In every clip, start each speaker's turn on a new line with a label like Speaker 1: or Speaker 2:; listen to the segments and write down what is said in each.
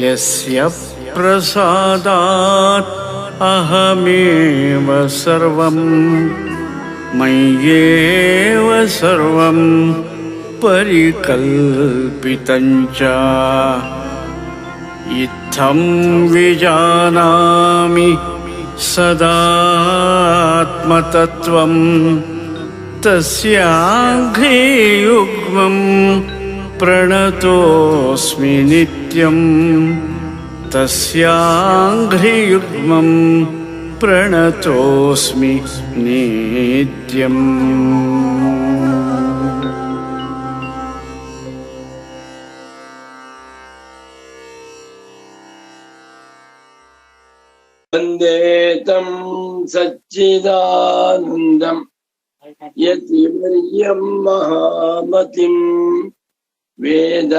Speaker 1: यस्य प्रसादात् अहमेव सर्वं मय्येव सर्वं परिकल्पितं च इत्थं विजानामि सदात्मतत्त्वं तस्याघ्रियुग्मं प्रणतोऽस्मि नित्यं तस्याघ्रियुग्मं प्रणतोऽस्मि नित्यम्।
Speaker 2: वन्दे तं सच्चिदानन्दं यतिवर्यं महामतिं वेदान्तसारज्ञं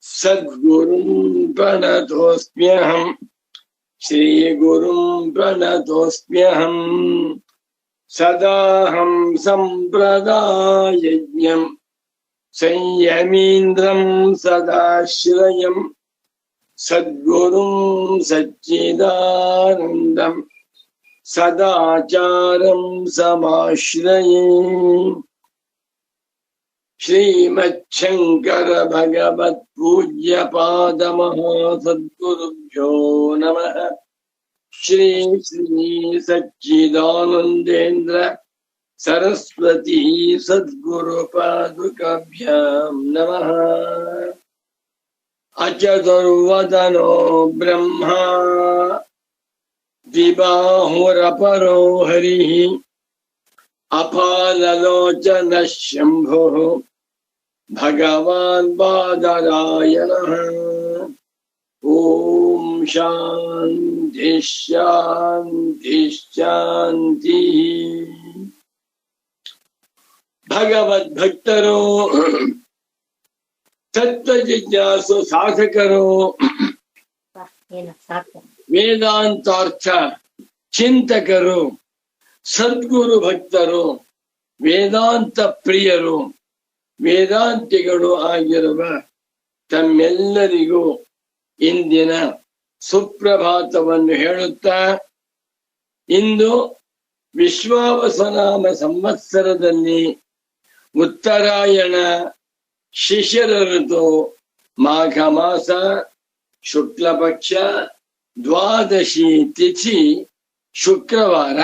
Speaker 2: सद्गुरुं प्रणतोऽस्म्यहं श्रीगुरुं प्रणतोऽस्म्यहं सदाहं सम्प्रदायज्ञं संयमीन्द्रं सदाश्रयम् सद्गुरुं सच्चिदानन्दं सदाचारं समाश्रये। श्रीमच्छंकर भगवत् पूज्य पाद महासद्गुरुभ्यो नमः। श्री श्री सच्चिदानंदेन्द्र सरस्वती सद्गुरु पादुकाभ्यां नमः। अचतुर्वदनो ब्रह्मा द्विबाहुरपरो हरिः अपाललोचनः शम्भुः भगवान् बादरायणः। ॐ शान्ति शान्ति शान्तिः। भगवद्भक्तरो तत्व जिज्ञासु साधकರು ವೇದಾಂತಾರ್ಥ ಚಿಂತಕರು ಸದ್ಗುರು ಭಕ್ತರು ವೇದಾಂತ ಪ್ರಿಯರು ವೇದಾಂತಿಗಳು ಆಗಿರುವ ತಮ್ಮೆಲ್ಲರಿಗೂ ಇಂದಿನ ಸುಪ್ರಭಾತವನ್ನು ಹೇಳುತ್ತಾ, ಇಂದು ವಿಶ್ವಾವಸುನಾಮ ಸಂವತ್ಸರದಲ್ಲಿ ಉತ್ತರಾಯಣ ಶಿಶಿರ ಋತು ಮಾಘ ಮಾಸ ಶುಕ್ಲ ಪಕ್ಷ ದ್ವಾದಶಿ ತಿಥಿ ಶುಕ್ರವಾರ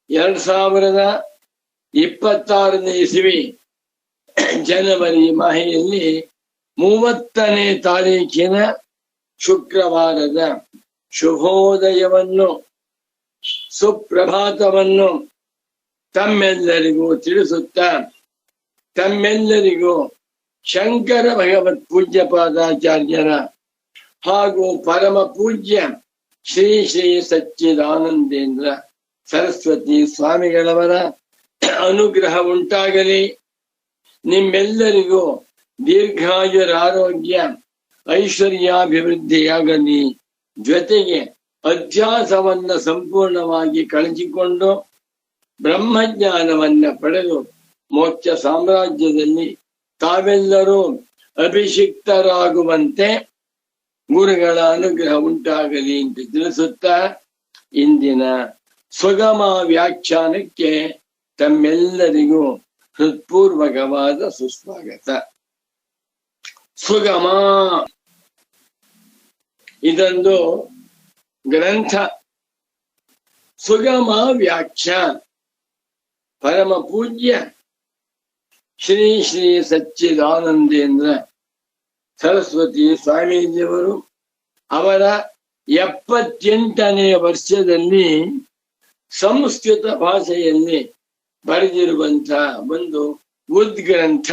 Speaker 2: 2026ನೇ ಇಸವಿ ಜನವರಿ ಮಾಹೆಯಲ್ಲಿ 30ನೇ ತಾರೀಖಿನ ಶುಕ್ರವಾರದ ಶುಭೋದಯವನ್ನು ಸುಪ್ರಭಾತವನ್ನು ತಮ್ಮೆಲ್ಲರಿಗೂ ತಿಳಿಸುತ್ತಾ, ತಮ್ಮೆಲ್ಲರಿಗೂ ಶಂಕರ ಭಗವತ್ ಪೂಜ್ಯ ಪಾದಾಚಾರ್ಯರ ಹಾಗೂ ಪರಮ ಪೂಜ್ಯ ಶ್ರೀ ಶ್ರೀ ಸಚ್ಚಿದಾನಂದೇಂದ್ರ ಸರಸ್ವತಿ ಸ್ವಾಮಿಗಳವರ ಅನುಗ್ರಹ ಉಂಟಾಗಲಿ. ನಿಮ್ಮೆಲ್ಲರಿಗೂ ದೀರ್ಘಾಯುರಾರೋಗ್ಯ ಐಶ್ವರ್ಯಾಭಿವೃದ್ಧಿಯಾಗಲಿ. ಜೊತೆಗೆ ಅಧ್ಯಾಸವನ್ನ ಸಂಪೂರ್ಣವಾಗಿ ಕಳಚಿಕೊಂಡು ಬ್ರಹ್ಮಜ್ಞಾನವನ್ನ ಪಡೆದು ಮೋಕ್ಷ ಸಾಮ್ರಾಜ್ಯದಲ್ಲಿ ತಾವೆಲ್ಲರೂ ಅಭಿಷಿಕ್ತರಾಗುವಂತೆ ಗುರುಗಳ ಅನುಗ್ರಹ ಉಂಟಾಗಲಿ ಅಂತ ತಿಳಿಸುತ್ತಾ, ಇಂದಿನ ಸುಗಮ ವ್ಯಾಖ್ಯಾನಕ್ಕೆ ತಮ್ಮೆಲ್ಲರಿಗೂ ಹೃತ್ಪೂರ್ವಕವಾದ ಸುಸ್ವಾಗತ. ಸುಗಮ ಇದೊಂದು ಗ್ರಂಥ. ಸುಗಮ ವ್ಯಾಖ್ಯಾನ ಪರಮ ಪೂಜ್ಯ ಶ್ರೀ ಶ್ರೀ ಸಚ್ಚಿದಾನಂದೇಂದ್ರ ಸರಸ್ವತಿ ಸ್ವಾಮೀಜಿಯವರು ಅವರ 78ನೇ ವರ್ಷದಲ್ಲಿ ಸಂಸ್ಕೃತ ಭಾಷೆಯಲ್ಲಿ ಬರೆದಿರುವಂತಹ ಒಂದು ಉದ್ಗ್ರಂಥ.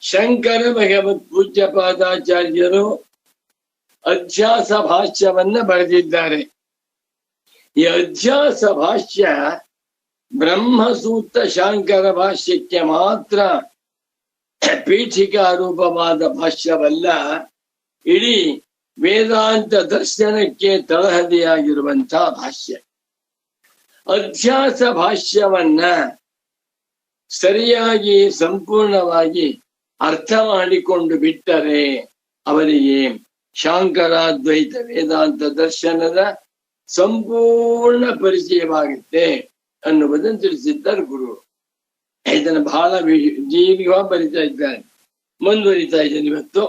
Speaker 2: ಶಂಕರ ಭಗವತ್ ಪೂಜ್ಯ ಪಾದಾಚಾರ್ಯರು ಅಧ್ಯಾಸ ಭಾಷ್ಯವನ್ನ ಬರೆದಿದ್ದಾರೆ. ಈ ಅಧ್ಯಾಸ ಭಾಷ್ಯ ಬ್ರಹ್ಮಸೂತ್ರ ಶಾಂಕರ ಭಾಷ್ಯಕ್ಕೆ ಮಾತ್ರ ಪೀಠಿಕಾ ರೂಪವಾದ ಭಾಷ್ಯವಲ್ಲ, ಇಡೀ ವೇದಾಂತ ದರ್ಶನಕ್ಕೆ ತಳಹದಿಯಾಗಿರುವಂತಹ ಭಾಷ್ಯ. ಅಧ್ಯಾಸ ಭಾಷ್ಯವನ್ನ ಸರಿಯಾಗಿ ಸಂಪೂರ್ಣವಾಗಿ ಅರ್ಥ ಮಾಡಿಕೊಂಡು ಬಿಟ್ಟರೆ ಅವರಿಗೆ ಶಾಂಕರಾದ್ವೈತ ವೇದಾಂತ ದರ್ಶನದ ಸಂಪೂರ್ಣ ಪರಿಚಯವಾಗುತ್ತೆ ಅನ್ನುವುದನ್ನು ತಿಳಿಸಿದ್ದಾರೆ ಗುರು. ಇದನ್ನು ಬಹಳ ದೀರ್ಘವಾಗಿ ಬರಿತಾ ಇದ್ದಾರೆ. ಮುಂದುವರಿತಾ ಇದ್ದೇನೆ. ಇವತ್ತು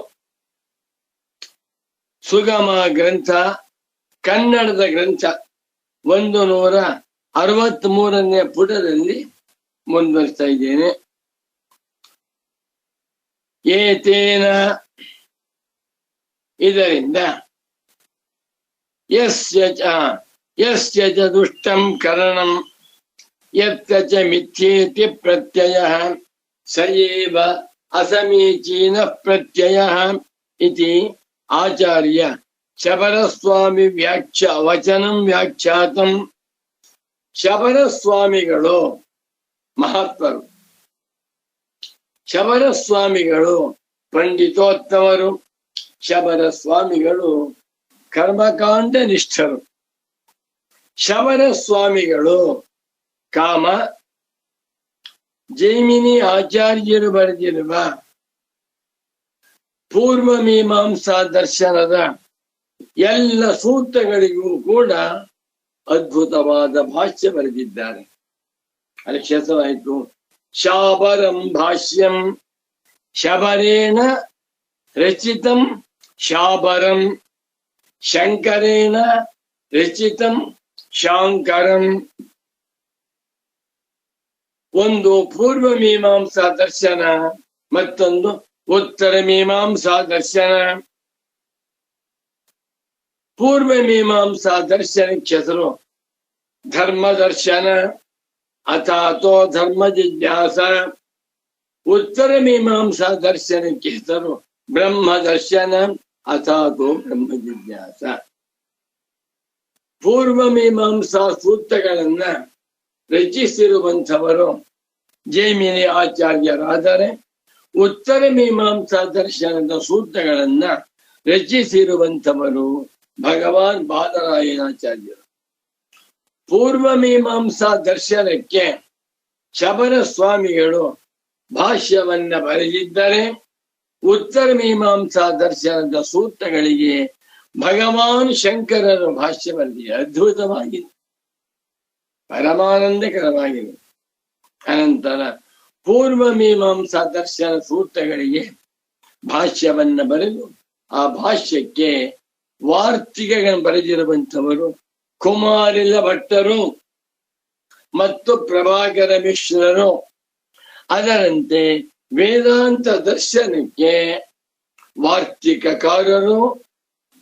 Speaker 2: ಸುಗಮ ಗ್ರಂಥ, ಕನ್ನಡದ ಗ್ರಂಥ 163ನೇ ಪುಟದಲ್ಲಿ ಮುಂದುವರಿಸ್ತಾ ಇದ್ದೇನೆ. ಏತೇನ, ಇದರಿಂದ ಯಸ್ಯ ಚ ದುಷ್ಟಂ ಕರಣಂ ಯತ್ರ ಚ ಮಿಥ್ಯೇತಿ ಪ್ರತ್ಯಯಃ ಸ ಏವ ಅಸಮೀಚೀನ ಪ್ರತ್ಯಯಃ ಇತಿ ಆಚಾರ್ಯ ಶಬರಸ್ವಾಮಿ ವಚನಂ ವ್ಯಾಖ್ಯಾತಂ. ಶಬರಸ್ವಾಮಿಗಳು ಮಹಾತ್ಮರು, ಶಬರಸ್ವಾಮಿಗಳು ಪಂಡಿತೋತ್ತಮರು, ಶಬರಸ್ವಾಮಿಗಳು ಕರ್ಮಕಾಂಡ ನಿಷ್ಠರು. ಶಬರಸ್ವಾಮಿಗಳು ಕಾಮ ಜೈಮಿನಿ ಆಚಾರ್ಯರು ಬರೆದಿರುವ ಪೂರ್ವ ಮೀಮಾಂಸಾ ದರ್ಶನದ ಎಲ್ಲ ಸೂತ್ರಗಳಿಗೂ ಕೂಡ ಅದ್ಭುತವಾದ ಭಾಷ್ಯ ಬರೆದಿದ್ದಾರೆ. ಅದಕ್ಕೆ ಹೆಸರಾಯಿತು ಶಾಬರಂ ಭಾಷ್ಯಂ. ಶಬರೇಣ ರಚಿತಂ ಶಾಬರಂ, ಶಂಕರೇಣ ರಚಿತಂ ಶಾಂಕರಂ. ಒಂದು ಪೂರ್ವ ಮೀಮಾಂಸಾ ದರ್ಶನ, ಮತ್ತೊಂದು ಉತ್ತರ ಮೀಮಾಂಸಾ ದರ್ಶನ. ಪೂರ್ವ ಮೀಮಾಂಸಾ ದರ್ಶನಕ್ಕೆ ಹೆಸರು ಧರ್ಮ ದರ್ಶನ ಅಥಾತೋ ಧರ್ಮ ಜಿಜ್ಞಾಸ. ಉತ್ತರ ಮೀಮಾಂಸಾ ದರ್ಶನಕ್ಕೆ ಹೆಸರು ಬ್ರಹ್ಮ ದರ್ಶನ ಅಥಾತೋ ಬ್ರಹ್ಮ ಜಿಜ್ಞಾಸ. ಪೂರ್ವ ಮೀಮಾಂಸಾ ಸೂತ್ರಗಳನ್ನ ರಚಿಸಿರುವಂಥವರು ಜೈಮಿನಿ ಆಚಾರ್ಯರಾದರೆ, ಉತ್ತರ ಮೀಮಾಂಸಾ ದರ್ಶನದ ಸೂತ್ರಗಳನ್ನ ರಚಿಸಿರುವಂಥವರು ಭಗವಾನ್ ಬಾದರಾಯಣಾಚಾರ್ಯರು. ಪೂರ್ವ ಮೀಮಾಂಸಾ ದರ್ಶನಕ್ಕೆ ಶಬರ ಸ್ವಾಮಿಗಳು ಭಾಷ್ಯವನ್ನ ಬರೆದಿದ್ದರೆ, ಉತ್ತರ ಮೀಮಾಂಸಾ ದರ್ಶನದ ಸೂತ್ರಗಳಿಗೆ ಭಗವಾನ್ ಶಂಕರರು ಭಾಷ್ಯ ಬರೆದಿದೆ. ಅದ್ಭುತವಾಗಿದೆ, ಪರಮಾನಂದಕರವಾಗಿದೆ. ಅನಂತರ ಪೂರ್ವ ಮೀಮಾಂಸಾ ದರ್ಶನ ಸೂತ್ರಗಳಿಗೆ ಭಾಷ್ಯವನ್ನ ಬರೆದು ಆ ಭಾಷ್ಯಕ್ಕೆ ವಾರ್ತಿಕಗಳನ್ನು ಬರೆದಿರುವಂಥವರು ಕುಮಾರಿಲ ಭಟ್ಟರು ಮತ್ತು ಪ್ರಭಾಕರ ಮಿಶ್ರರು. ಅದರಂತೆ ವೇದಾಂತ ದರ್ಶನಕ್ಕೆ ವಾರ್ತಿಕಕಾರರು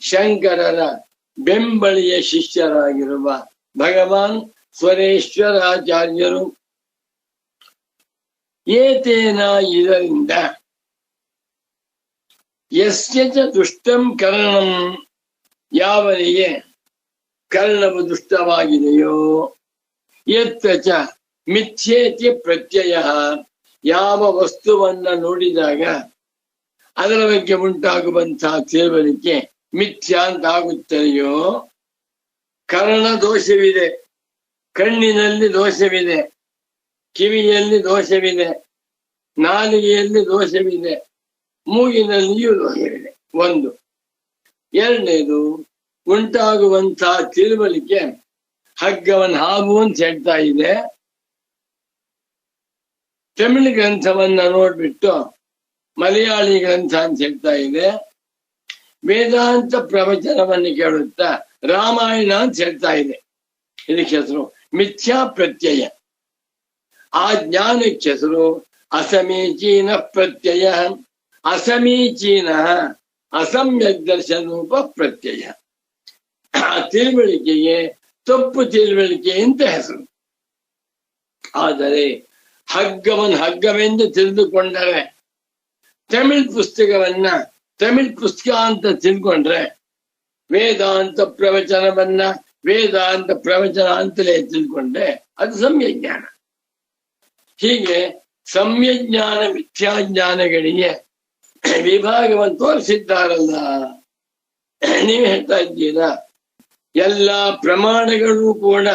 Speaker 2: ಶಂಕರರ ಬೆಂಬಳಿಯ ಶಿಷ್ಯರಾಗಿರುವ ಭಗವಾನ್ ಸ್ವರೇಶ್ವರಾಚಾರ್ಯರು. ಏತೇನ, ಇದರಿಂದ ಯಸ್ಯ ಚ ದುಷ್ಟಂ ಕರ್ಣಂ, ಯಾವನಿಗೆ ಕರ್ಣವು ದುಷ್ಟವಾಗಿದೆಯೋ, ಯತ್ರ ಚ ಮಿಥ್ಯೇತಿ ಪ್ರತ್ಯಯ, ಯಾವ ವಸ್ತುವನ್ನ ನೋಡಿದಾಗ ಅದರ ಬಗ್ಗೆ ಉಂಟಾಗುವಂತಹ ತಿಳುವಳಿಕೆ ಮಿಥ್ಯ ಅಂತ ಆಗುತ್ತದೆಯೋ. ಕರ್ಣ ದೋಷವಿದೆ, ಕಣ್ಣಿನಲ್ಲಿ ದೋಷವಿದೆ, ಕಿವಿಯಲ್ಲಿ ದೋಷವಿದೆ, ನಾಲಿಗೆಯಲ್ಲಿ ದೋಷವಿದೆ, ಮೂಗಿನಲ್ಲಿಯೂ ದೋಷವಿದೆ. ಒಂದು. ಎರಡನೇದು, ಉಂಟಾಗುವಂತಹ ತಿಳುವಳಿಕೆ ಹಗ್ಗವನ್ನು ಹಾಗು ಅಂತ ಹೇಳ್ತಾ ಇದೆ. ತಮಿಳು ಗ್ರಂಥವನ್ನ ನೋಡ್ಬಿಟ್ಟು ಮಲಯಾಳಿ ಗ್ರಂಥ ಅಂತ ಹೇಳ್ತಾ ಇದೆ. ವೇದಾಂತ ಪ್ರವಚನವನ್ನು ಕೇಳುತ್ತಾ ರಾಮಾಯಣ ಅಂತ ಹೇಳ್ತಾ ಇದೆ. ಇದಕ್ಕೆ ಹೆಸರು ಮಿಥ್ಯಾ ಪ್ರತ್ಯಯ. ಆ ಜ್ಞಾನಕ್ಕೆ ಹೆಸರು ಅಸಮೀಚೀನ ಪ್ರತ್ಯಯ. ಅಸಮೀಚೀನ ಅಸಮ್ಯಕ್ ದರ್ಶನೂಪ ಪ್ರತ್ಯಯ. ಆ ತಿಳುವಳಿಕೆಗೆ ತಪ್ಪು ತಿಳುವಳಿಕೆ ಅಂತ ಹೆಸರು. ಆದರೆ ಹಗ್ಗವೆಂದು ತಿಳಿದುಕೊಂಡರೆ, ತಮಿಳ್ ಪುಸ್ತಕವನ್ನ ತಮಿಳ್ ಪುಸ್ತಕ ಅಂತ ತಿಳ್ಕೊಂಡ್ರೆ, ವೇದಾಂತ ಪ್ರವಚನವನ್ನ ವೇದಾಂತ ಪ್ರವಚನ ಅಂತಲೇ ತಿಳ್ಕೊಂಡ್ರೆ ಅದು ಸಮ್ಯಜ್ಞಾನ. ಹೀಗೆ ಸಮ್ಯಜ್ಞಾನ ಮಿಥ್ಯಾಜ್ಞಾನಗಳಿಗೆ ವಿಭಾಗವನ್ನು ತೋರಿಸಿದ್ದಾರಲ್ಲ. ನೀವು ಹೇಳ್ತಾ ಇದ್ದೀರಾ ಎಲ್ಲ ಪ್ರಮಾಣಗಳು ಕೂಡ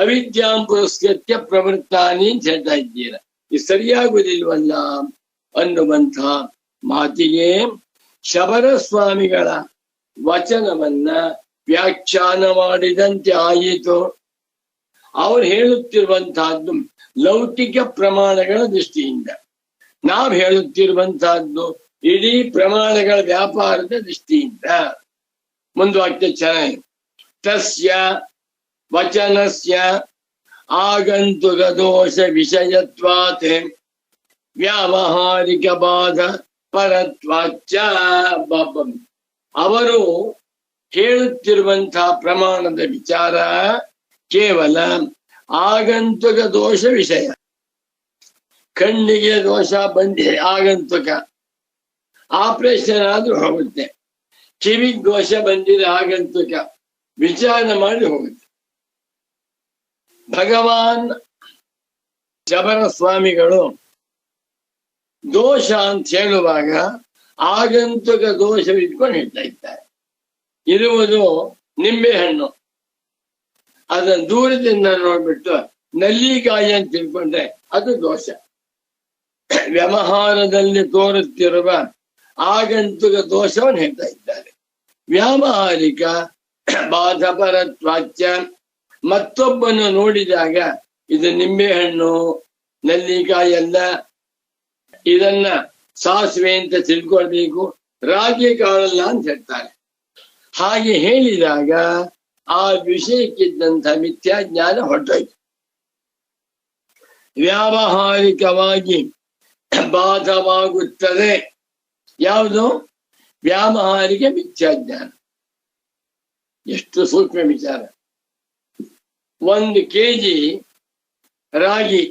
Speaker 2: ಅವಿದ್ಯಾಂ ಪುರಸ್ಕೃತ್ಯ ಪ್ರವೃತ್ತಾನಿ ಅಂತ ಹೇಳ್ತಾ ಇದ್ದೀರಾ. ಇದು ಸರಿಯಾಗುವುದಿಲ್ವಲ್ಲ ಅನ್ನುವಂಥ ಮಾತಿಗೆ ಶಬರ ಸ್ವಾಮಿಗಳ ವಚನವನ್ನ ವ್ಯಾಖ್ಯಾನ ಮಾಡಿದಂತೆ ಆಯಿತು. ಅವ್ರು ಹೇಳುತ್ತಿರುವಂತಹದ್ದು ಲೌಕಿಕ ಪ್ರಮಾಣಗಳ ದೃಷ್ಟಿಯಿಂದ, ನಾವು ಹೇಳುತ್ತಿರುವಂತಹದ್ದು ಇಡೀ ಪ್ರಮಾಣಗಳ ವ್ಯಾಪಾರದ ದೃಷ್ಟಿಯಿಂದ. ಮುಂದುವಾಕ್ಯ ಚೆನ್ನಾಗಿ, ತಸ್ಯ ವಚನಸ್ಯ ಆಗಂತುಕ ದೋಷ ವಿಷಯತ್ವಾತ್ ವ್ಯಾವಹಾರಿಕ ಬಾಧ ಪರತ್ವಾಚ. ಅವರು ಹೇಳುತ್ತಿರುವಂತಹ ಪ್ರಮಾಣದ ವಿಚಾರ ಕೇವಲ ಆಗಂತುಕ ದೋಷ ವಿಷಯ. ಕಣ್ಣಿಗೆ ದೋಷ ಬಂದಿದೆ, ಆಗಂತುಕ, ಆಪರೇಷನ್ ಆದ್ರೂ ಹೋಗುತ್ತೆ. ಕಿವಿಗೆ ದೋಷ ಬಂದಿದೆ, ಆಗಂತುಕ, ವಿಚಾರ ಮಾಡಿ ಹೋಗುತ್ತೆ. ಭಗವಾನ್ ಶಬರ ಸ್ವಾಮಿಗಳು ದೋಷ ಅಂತ ಹೇಳುವಾಗ ಆಗಂತುಕ ದೋಷ ಇಟ್ಕೊಂಡು ಹೇಳ್ತಾ ಇದ್ದಾರೆ. ಇರುವುದು ನಿಂಬೆಹಣ್ಣು, ಅದನ್ನ ದೂರದಿಂದ ನೋಡ್ಬಿಟ್ಟು ನಲ್ಲಿಕಾಯಿ ಅಂತ ತಿಳ್ಕೊಂಡ್ರೆ ಅದು ದೋಷ. ವ್ಯವಹಾರದಲ್ಲಿ ತೋರುತ್ತಿರುವ ಆಗಂತುಕ ದೋಷವನ್ನು ಹೇಳ್ತಾ ಇದ್ದಾರೆ. ವ್ಯಾವಹಾರಿಕ ಬಾಧಪರತ್ವಾಚ್ಯ, ಮತ್ತೊಬ್ಬನ್ನು ನೋಡಿದಾಗ ಇದು ನಿಂಬೆಹಣ್ಣು ನಲ್ಲಿಕಾಯಿ ಅಲ್ಲ, ಇದನ್ನ ಸಾಸಿವೆ ಅಂತ ತಿಳ್ಕೊಳ್ಬೇಕು, ರಾಗಿ ಕಾಳಲ್ಲ ಅಂತ ಹೇಳ್ತಾರೆ. ಹಾಗೆ ಹೇಳಿದಾಗ ಆ ವಿಷಯಕ್ಕಿದ್ದಂಥ ಮಿಥ್ಯಾಜ್ಞಾನ ಹೊರಟೋಯ್ತು. ವ್ಯಾವಹಾರಿಕವಾಗಿ ಬಾಧವಾಗುತ್ತದೆ ಯಾವುದು? ವ್ಯಾವಹಾರಿಕ ಮಿಥ್ಯಾಜ್ಞಾನ. ಎಷ್ಟು ಸೂಕ್ಷ್ಮ ವಿಚಾರ. 1 kg ರಾಗಿ,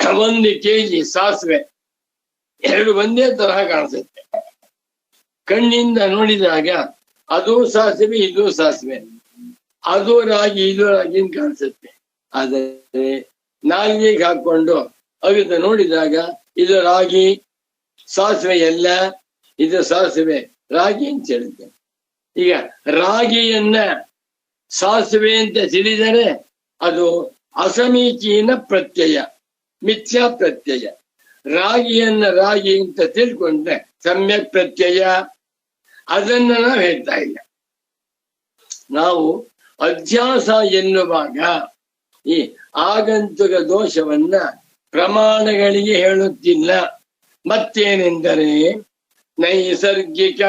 Speaker 2: 1 kg ಸಾಸಿವೆ, ಎರಡು ಒಂದೇ ತರಹ ಕಾಣಿಸುತ್ತೆ. ಕಣ್ಣಿಂದ ನೋಡಿದಾಗ ಅದು ಸಾಸಿವೆ ಇದು ಸಾಸಿವೆ, ಅದು ರಾಗಿ ಇದು ರಾಗಿ ಕಾಣಿಸುತ್ತೆ. ಆದರೆ ನಾಲಿಗೆಗೆ ಹಾಕೊಂಡು ಅವಿದ ನೋಡಿದಾಗ ಇದು ರಾಗಿ ಸಾಸಿವೆ ಎಲ್ಲ, ಇದು ಸಾಸಿವೆ ರಾಗಿ ಅಂತ ಹೇಳುತ್ತೆ. ಈಗ ರಾಗಿಯನ್ನ ಸಾಸಿವೆ ಅಂತ ತಿಳಿದರೆ ಅದು ಅಸಮೀಚೀನ ಪ್ರತ್ಯಯ, ಮಿಥ್ಯಾ ಪ್ರತ್ಯಯ. ರಾಗಿಯನ್ನ ರಾಗಿ ಅಂತ ತಿಳ್ಕೊಂಡ್ರೆ ಸಮ್ಯಕ್ ಪ್ರತ್ಯಯ. ಅದನ್ನ ನಾವು ಹೇಳ್ತಾ ಇಲ್ಲ. ನಾವು ಅಧ್ಯಾಸ ಎನ್ನುವಾಗ ಈ ಆಗಂತುಕ ದೋಷವನ್ನ ಪ್ರಮಾಣಗಳಿಗೆ ಹೇಳುತ್ತಿಲ್ಲ. ಮತ್ತೇನೆಂದರೆ ನೈಸರ್ಗಿಕ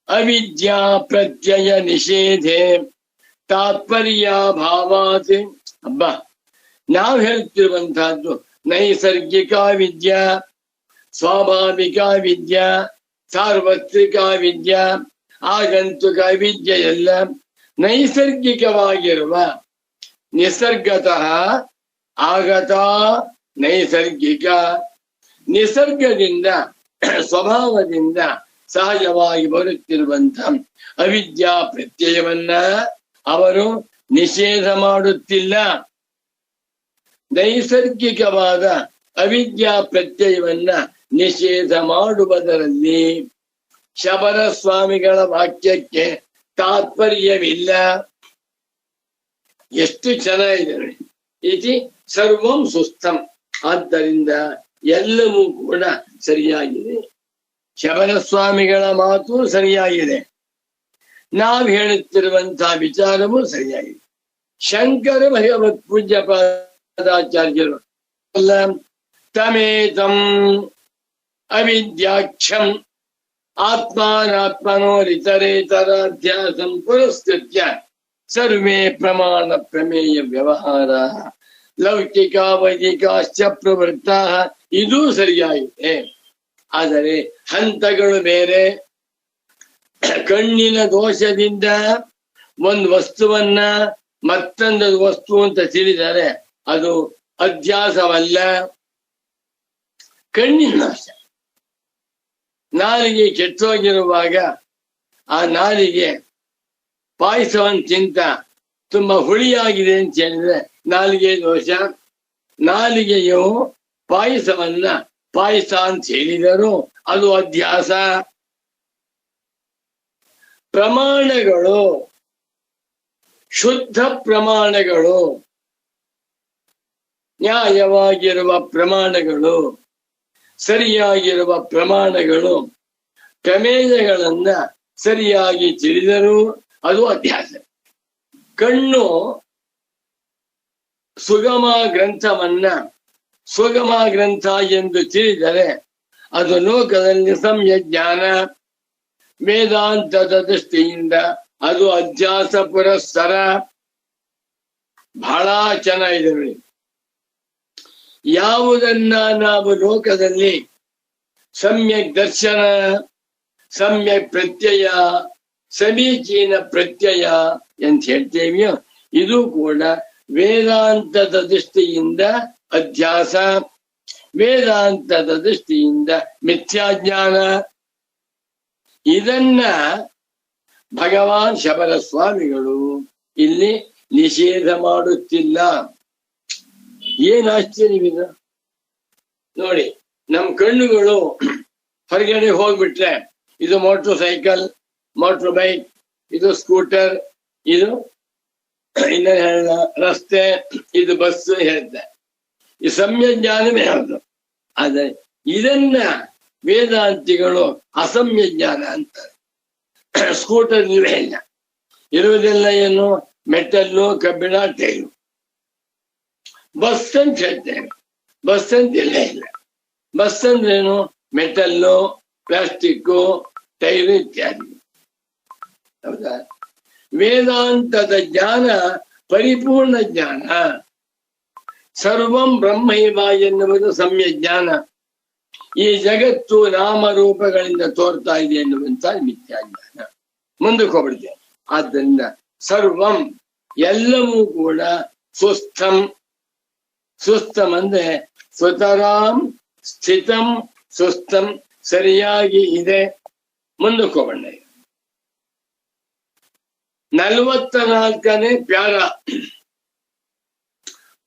Speaker 2: ಅವಿದ್ಯಾ ಪ್ರತ್ಯಯ ನಿಷೇಧೆ ತಾತ್ಪರ್ಯಾಭಾವಾತ್. ನಾವು ಹೇಳ್ತಿರುವಂತಹದ್ದು ನೈಸರ್ಗಿಕ ವಿದ್ಯಾ, ಸ್ವಾಭಾವಿಕ ವಿದ್ಯಾ, ಸಾರ್ವತ್ರಿಕ ವಿದ್ಯಾ, ಆಗಂತುಕ ವಿದ್ಯೆ ಎಲ್ಲ ನೈಸರ್ಗಿಕವಾಗಿರುವ, ನಿಸರ್ಗತಃ ಆಗತ ನೈಸರ್ಗಿಕ, ನಿಸರ್ಗದಿಂದ ಸ್ವಭಾವದಿಂದ ಸಹಜವಾಗಿ ಬರುತ್ತಿರುವಂತ ಅವಿದ್ಯಾ ಪ್ರತ್ಯಯವನ್ನ ಅವರು ನಿಷೇಧ ಮಾಡುತ್ತಿಲ್ಲ. ನೈಸರ್ಗಿಕವಾದ ಅವಿದ್ಯಾ ಪ್ರತ್ಯಯವನ್ನ ನಿಷೇಧ ಮಾಡುವುದರಲ್ಲಿ ಶಬರ ಸ್ವಾಮಿಗಳ ವಾಕ್ಯಕ್ಕೆ ತಾತ್ಪರ್ಯವಿಲ್ಲ. ಎಷ್ಟು ಚೆನ್ನಾಗಿದೆ ನೋಡಿ. ಇತಿ ಸರ್ವಂ ಸುಸ್ಥಂ. ಆದ್ದರಿಂದ ಎಲ್ಲವೂ ಕೂಡ ಸರಿಯಾಗಿದೆ. ಶಬರ ಸ್ವಾಮಿಗಳ ಮಾತು ಸರಿಯಾಗಿದೆ, ನಾವು ಹೇಳುತ್ತಿರುವಂತಹ ವಿಚಾರವೂ ಸರಿಯಾಗಿದೆ. ಶಂಕರ ಭಗವತ್ ಪೂಜ್ಯ ಪಾದಾಚಾರ್ಯರು ತಮೇತಂ ಅವಿದ್ಯಾಕ್ಷಂ ಆತ್ಮಾನಾತ್ಮನೋರಿತರೇತರಾಧ್ಯಾಸಂ ಪುರಸ್ಕೃತ್ಯ ಸರ್ವೇ ಪ್ರಮಾಣ ಪ್ರಮೇಯ ವ್ಯವಹಾರ ಲೌಕಿಕ ವೈದಿಕಾಶ್ಚ ಪ್ರವೃತ್ತ. ಇದೂ ಸರಿಯಾಗಿದೆ. ಆದರೆ ಹಂತಗಳು ಬೇರೆ. ಕಣ್ಣಿನ ದೋಷದಿಂದ ಒಂದು ವಸ್ತುವನ್ನ ಮತ್ತೊಂದು ವಸ್ತು ಅಂತ ತಿಳಿದರೆ ಅದು ಅಧ್ಯಾಸವಲ್ಲ, ಕಣ್ಣಿನ ದೋಷ. ನಾಲಿಗೆ ಕೆಟ್ಟೋಗಿರುವಾಗ ಆ ನಾಲಿಗೆ ಪಾಯಸವನ್ನು ತಿಂತ ತುಂಬಾ ಹುಳಿಯಾಗಿದೆ ಅಂತ ಹೇಳಿದ್ರೆ ನಾಲಿಗೆ ದೋಷ. ನಾಲಿಗೆಯು ಪಾಯಸವನ್ನ ಪಾಯಸ ಅಂತ ಹೇಳಿದರು, ಅದು ಅಧ್ಯಾಸ. ಪ್ರಮಾಣಗಳು, ಶುದ್ಧ ಪ್ರಮಾಣಗಳು ನ್ಯಾಯವಾಗಿರುವ ಪ್ರಮಾಣಗಳು, ಸರಿಯಾಗಿರುವ ಪ್ರಮಾಣಗಳು, ಪ್ರಮೇಯಗಳನ್ನ ಸರಿಯಾಗಿ ತಿಳಿದರೂ ಅದು ಅಧ್ಯಾಸ. ಕಣ್ಣು ಸುಗಮ ಗ್ರಂಥವನ್ನ ಸುಗಮ ಗ್ರಂಥ ಎಂದು ತಿಳಿದರೆ ಅದು ಲೋಕದಲ್ಲಿ ಸಂಯಜ್ಞಾನ, ವೇದಾಂತದ ದೃಷ್ಟಿಯಿಂದ ಅದು ಅಧ್ಯಾಸ ಪುರಸ್ಸರ. ಬಹಳ ಚೆನ್ನಾಗಿದೆ ನೋಡಿ. ಯಾವುದನ್ನ ನಾವು ಲೋಕದಲ್ಲಿ ಸಮ್ಯಕ್ ದರ್ಶನ, ಸಮ್ಯಕ್ ಪ್ರತ್ಯಯ, ಸಮೀಚೀನ ಪ್ರತ್ಯಯ ಅಂತ ಹೇಳ್ತೇವೆಯೋ ಇದು ಕೂಡ ವೇದಾಂತದ ದೃಷ್ಟಿಯಿಂದ ಅಧ್ಯಾಸ, ವೇದಾಂತದ ದೃಷ್ಟಿಯಿಂದ ಮಿಥ್ಯಾಜ್ಞಾನ. ಇದನ್ನ ಭಗವಾನ್ ಶಬರ ಸ್ವಾಮಿಗಳು ಇಲ್ಲಿ ನಿಷೇಧ ಮಾಡುತ್ತಿಲ್ಲ. ಏನ್ ಆಶ್ಚರ್ಯವಿದೆ ನೋಡಿ. ನಮ್ ಕಣ್ಣುಗಳು ಹೊರಗಡೆ ಹೋಗ್ಬಿಟ್ರೆ ಇದು ಮೋಟರ್ ಸೈಕಲ್, ಮೋಟರ್ ಬೈಕ್, ಇದು ಸ್ಕೂಟರ್, ಇದು ಇನ್ನ ರಸ್ತೆ, ಇದು ಬಸ್ ಹೇಳ್ತೆ. ಈ ಸಂಯಜ್ಞಾನವೇ ಹೌದು. ಆದ್ರೆ ಇದನ್ನ ವೇದಾಂತಿಗಳು ಅಸಮ್ಯ ಜ್ಞಾನ ಅಂತಾರೆ. ಸ್ಕೂಟರ್ ಇಲ್ಲವೇ ಇಲ್ಲ, ಇರುವುದೆಲ್ಲ ಏನು ಮೆಟಲ್ಲು, ಕಬ್ಬಿಣ, ಟೈರು. ಬಸ್ ಅಂತ ಹೇಳ್ತೇವೆ, ಬಸ್ ಅಂತ ಇಲ್ಲೇ ಇಲ್ಲ. ಬಸ್ ಅಂದ್ರೇನು? ಮೆಟಲ್ಲು, ಪ್ಲಾಸ್ಟಿಕ್ಕು, ಟೈರು ಇತ್ಯಾದಿ. ಹೌದಾ? ವೇದಾಂತದ ಜ್ಞಾನ ಪರಿಪೂರ್ಣ ಜ್ಞಾನ. ಸರ್ವಂ ಬ್ರಹ್ಮೈವ ಎನ್ನುವುದು ಸಮ್ಯ ಜ್ಞಾನ. ಈ ಜಗತ್ತು ನಾಮರೂಪಗಳಿಂದ ತೋರ್ತಾ ಇದೆ ಎನ್ನುವಂತ ಮಿಥ್ಯಾಜ್ಞಾನ. ಮುಂದಕ್ಕೆ ಹೋಗ್ಬಿಡ್ತೇವೆ. ಆದ್ದರಿಂದ ಸರ್ವಂ ಎಲ್ಲವೂ ಕೂಡ ಸುಸ್ಥಂ. ಸುಸ್ಥಂ ಅಂದ್ರೆ ಸುತರಾಂ ಸ್ಥಿತಂ ಸುಸ್ಥಂ, ಸರಿಯಾಗಿ ಇದೆ. ಮುಂದಕ್ಕೆ ಹೋಗೋಣ. 44ನೇ ಪ್ಯಾರ.